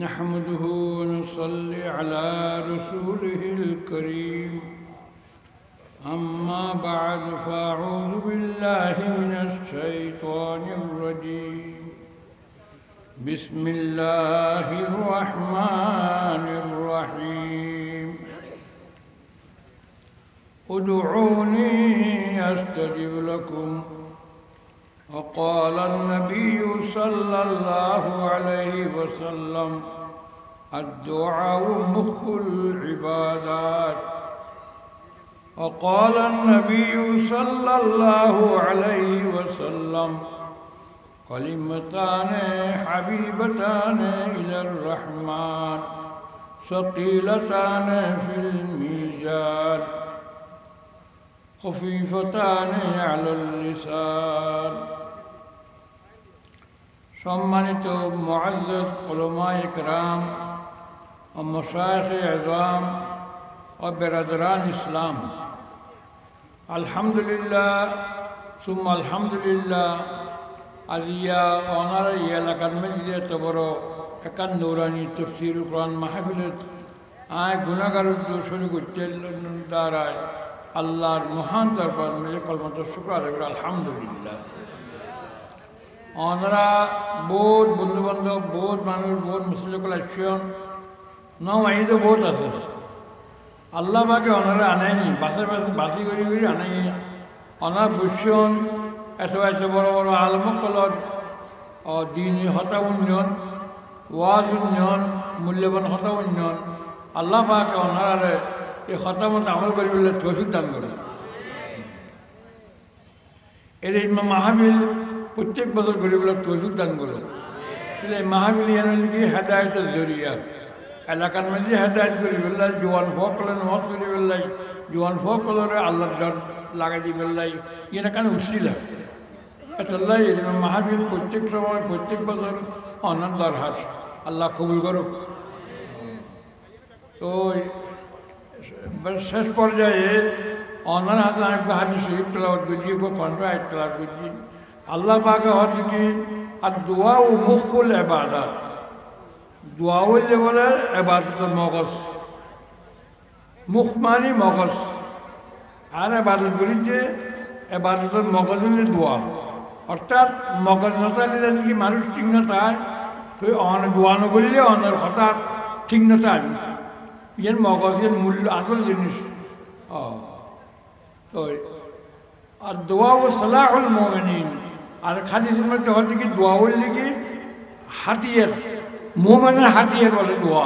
نحمده ونصلي على رسوله الكريم. أما بعد فأعوذ بالله من الشيطان الرجيم. بسم الله الرحمن الرحيم. ادعوني أستجب لكم. وقال النبي صلى الله عليه وسلم الدعاء مخ العبادات. وقال النبي صلى الله عليه وسلم كلمتان حبيبتان إلى الرحمن ثقيلتان في الميزان خفيفتان على اللسان. সম্মানিত মুআজ্জাজ উলামায়ে কেরাম ও মাশায়েখে আযম ও বেরাদরান ইসলাম, আলহামদুলিল্লাহ সুম্মা আলহামদুলিল্লাহ। আজিয়া ওনার এই এলাকার মধ্যে এত বড় একান নৌরানি তফসিরুল কোরআন মাহফিলত আয় গুনাহগার শুরু করতে দ্বারায় আল্লাহর মহান দরবার মিলে কলমত শুকর আদায় করে আলহামদুলিল্লাহ। ওনারা বহুত বন্ধুবান্ধব, বহুত মানুষ, বহুত মুসলিম আসছেন, নমাইতো বহুত আছে। আল্লাহ পাকে ওনারা আনায়নি, বাসি করি আনায়নি। ওনার বসছেন এত বড় বড় আলমকলর দিনই হতা উন্নয়ন, ওয়াজ উন্নয়ন, মূল্যবান হতা উন্নয়ন। আল্লাহ পাকে ওনারা এই হতা মতো আমল করি বলে তৌফিক দান করে। এর এই মাহফিল প্রত্যেক বছর করি বলে তৌফিক দান করে। এই মাহফিল কি হেদায়তের জরিয়া এলাকার মধ্যে হেদায়ত করি বেল্লাই, জোয়ান ফক কলেন হজ করি বেল্লাই, জোয়ান ফক কলরে আল্লাহর ডর লাগাই দি বেল্লাই, এটা কেন উচিলা এটাল্লাই এরকম মাহফিল প্রত্যেক সময় প্রত্যেক বছর অনন্ত দরহাস আল্লাহ কবুল করুক। তো শেষ পর্যায়ে অনার হাতে আমি হাদিস শরীফ তেলাওয়াত করছি, কণ্ঠ আয়াত তেলাওয়াত করছি। আল্লাহ পাকে হচ্ছে কি আর দোয়া ও মুখুল ইবাদত। দোয়া বললে বলে ইবাদতের মগজ, মুখ মানে মগজ, আর ইবাদত করিতে ইবাদতের মগজ হলে দোয়া। অর্থাৎ মগজ নতালে কি মানুষ ঠিক নতায়, তো দোয়া নকরলে অনার হঠাৎ ঠিক নতায়। ইয়ার মগজের মূল্য আসল জিনিস। তো আর দোয়া ও সালাহুল মুমিনিন। আর হাদিসের মধ্যে হচ্ছে কি দোয়া বললে কি হাতিয়ার, মুমিনের হাতিয়ার বলে দোয়া।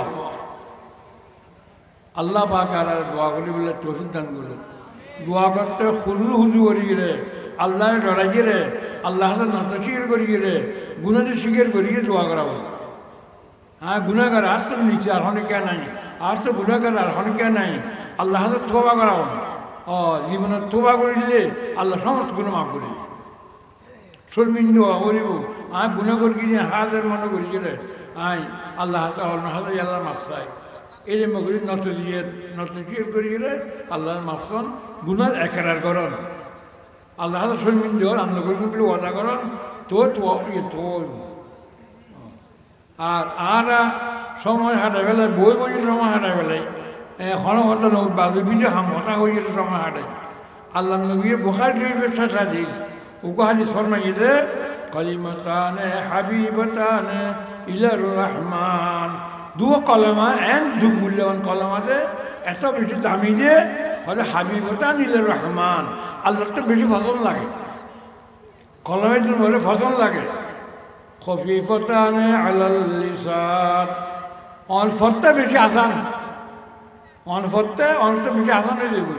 আল্লাহ পাক আর দোয়া করি বলে তৌফিক দান করলে। দোয়া করতে হুজু করি গেলে, আল্লাহ ডরাই গেলে, আল্লাহ হাতে নত স্বীকার করি গেলে, গুণাতে স্বীকার করি গিয়ে দোয়া করা বলে। হ্যাঁ গুণাগার আর তো নিচে আর অনেকে নাই, আর তো গুণাগার আর অনেকে নাই। আল্লাহ হাতে তোবা করা বলে। জীবনের তোবা করিলে আল্লাহ সমস্ত গুণ মাফ করি। শর্মিন্দ করিব আয় গুণা করি গিয়ে হাজার মনে করি গেলে আয় আল্লাহ হাতে হাজার আল্লাহ মাফ চাই। এরম করি নত জিয়ের করি গেলে আল্লাহর মাফন গুণার একেরার করন। আল্লাহ হাতে শর্মিন্দ আল্লাহ করি বলে ওয়াদা করন তো তো। আর আরা সময় হাঁটা বেলায় বই বইয়ের সময় হাঁটা বেলায় হতা বাজু বিজে হতা হয়ে গেলে সময় হাঁটায়। আল্লাহ নবী বুখারী শরীফের ঠাসা দিস ওকে হাদিস ফরমাইয়ে দে কালিমাতানে হাবিবাতানে ইলার রহমান। দুটো কলমা দু মূল্যবান কলমাতে এত বেশি দামি যে হলে হাবিবাতান ইলার রহমান। আল্লাহর তো বেশি ফসল লাগে, কলমের দিন বলে ফসল লাগে। খফিফতানে আলাল লিসান। অনফরতে বেশি আসান, অনফরতে বেশি আসান হয়ে যাবে।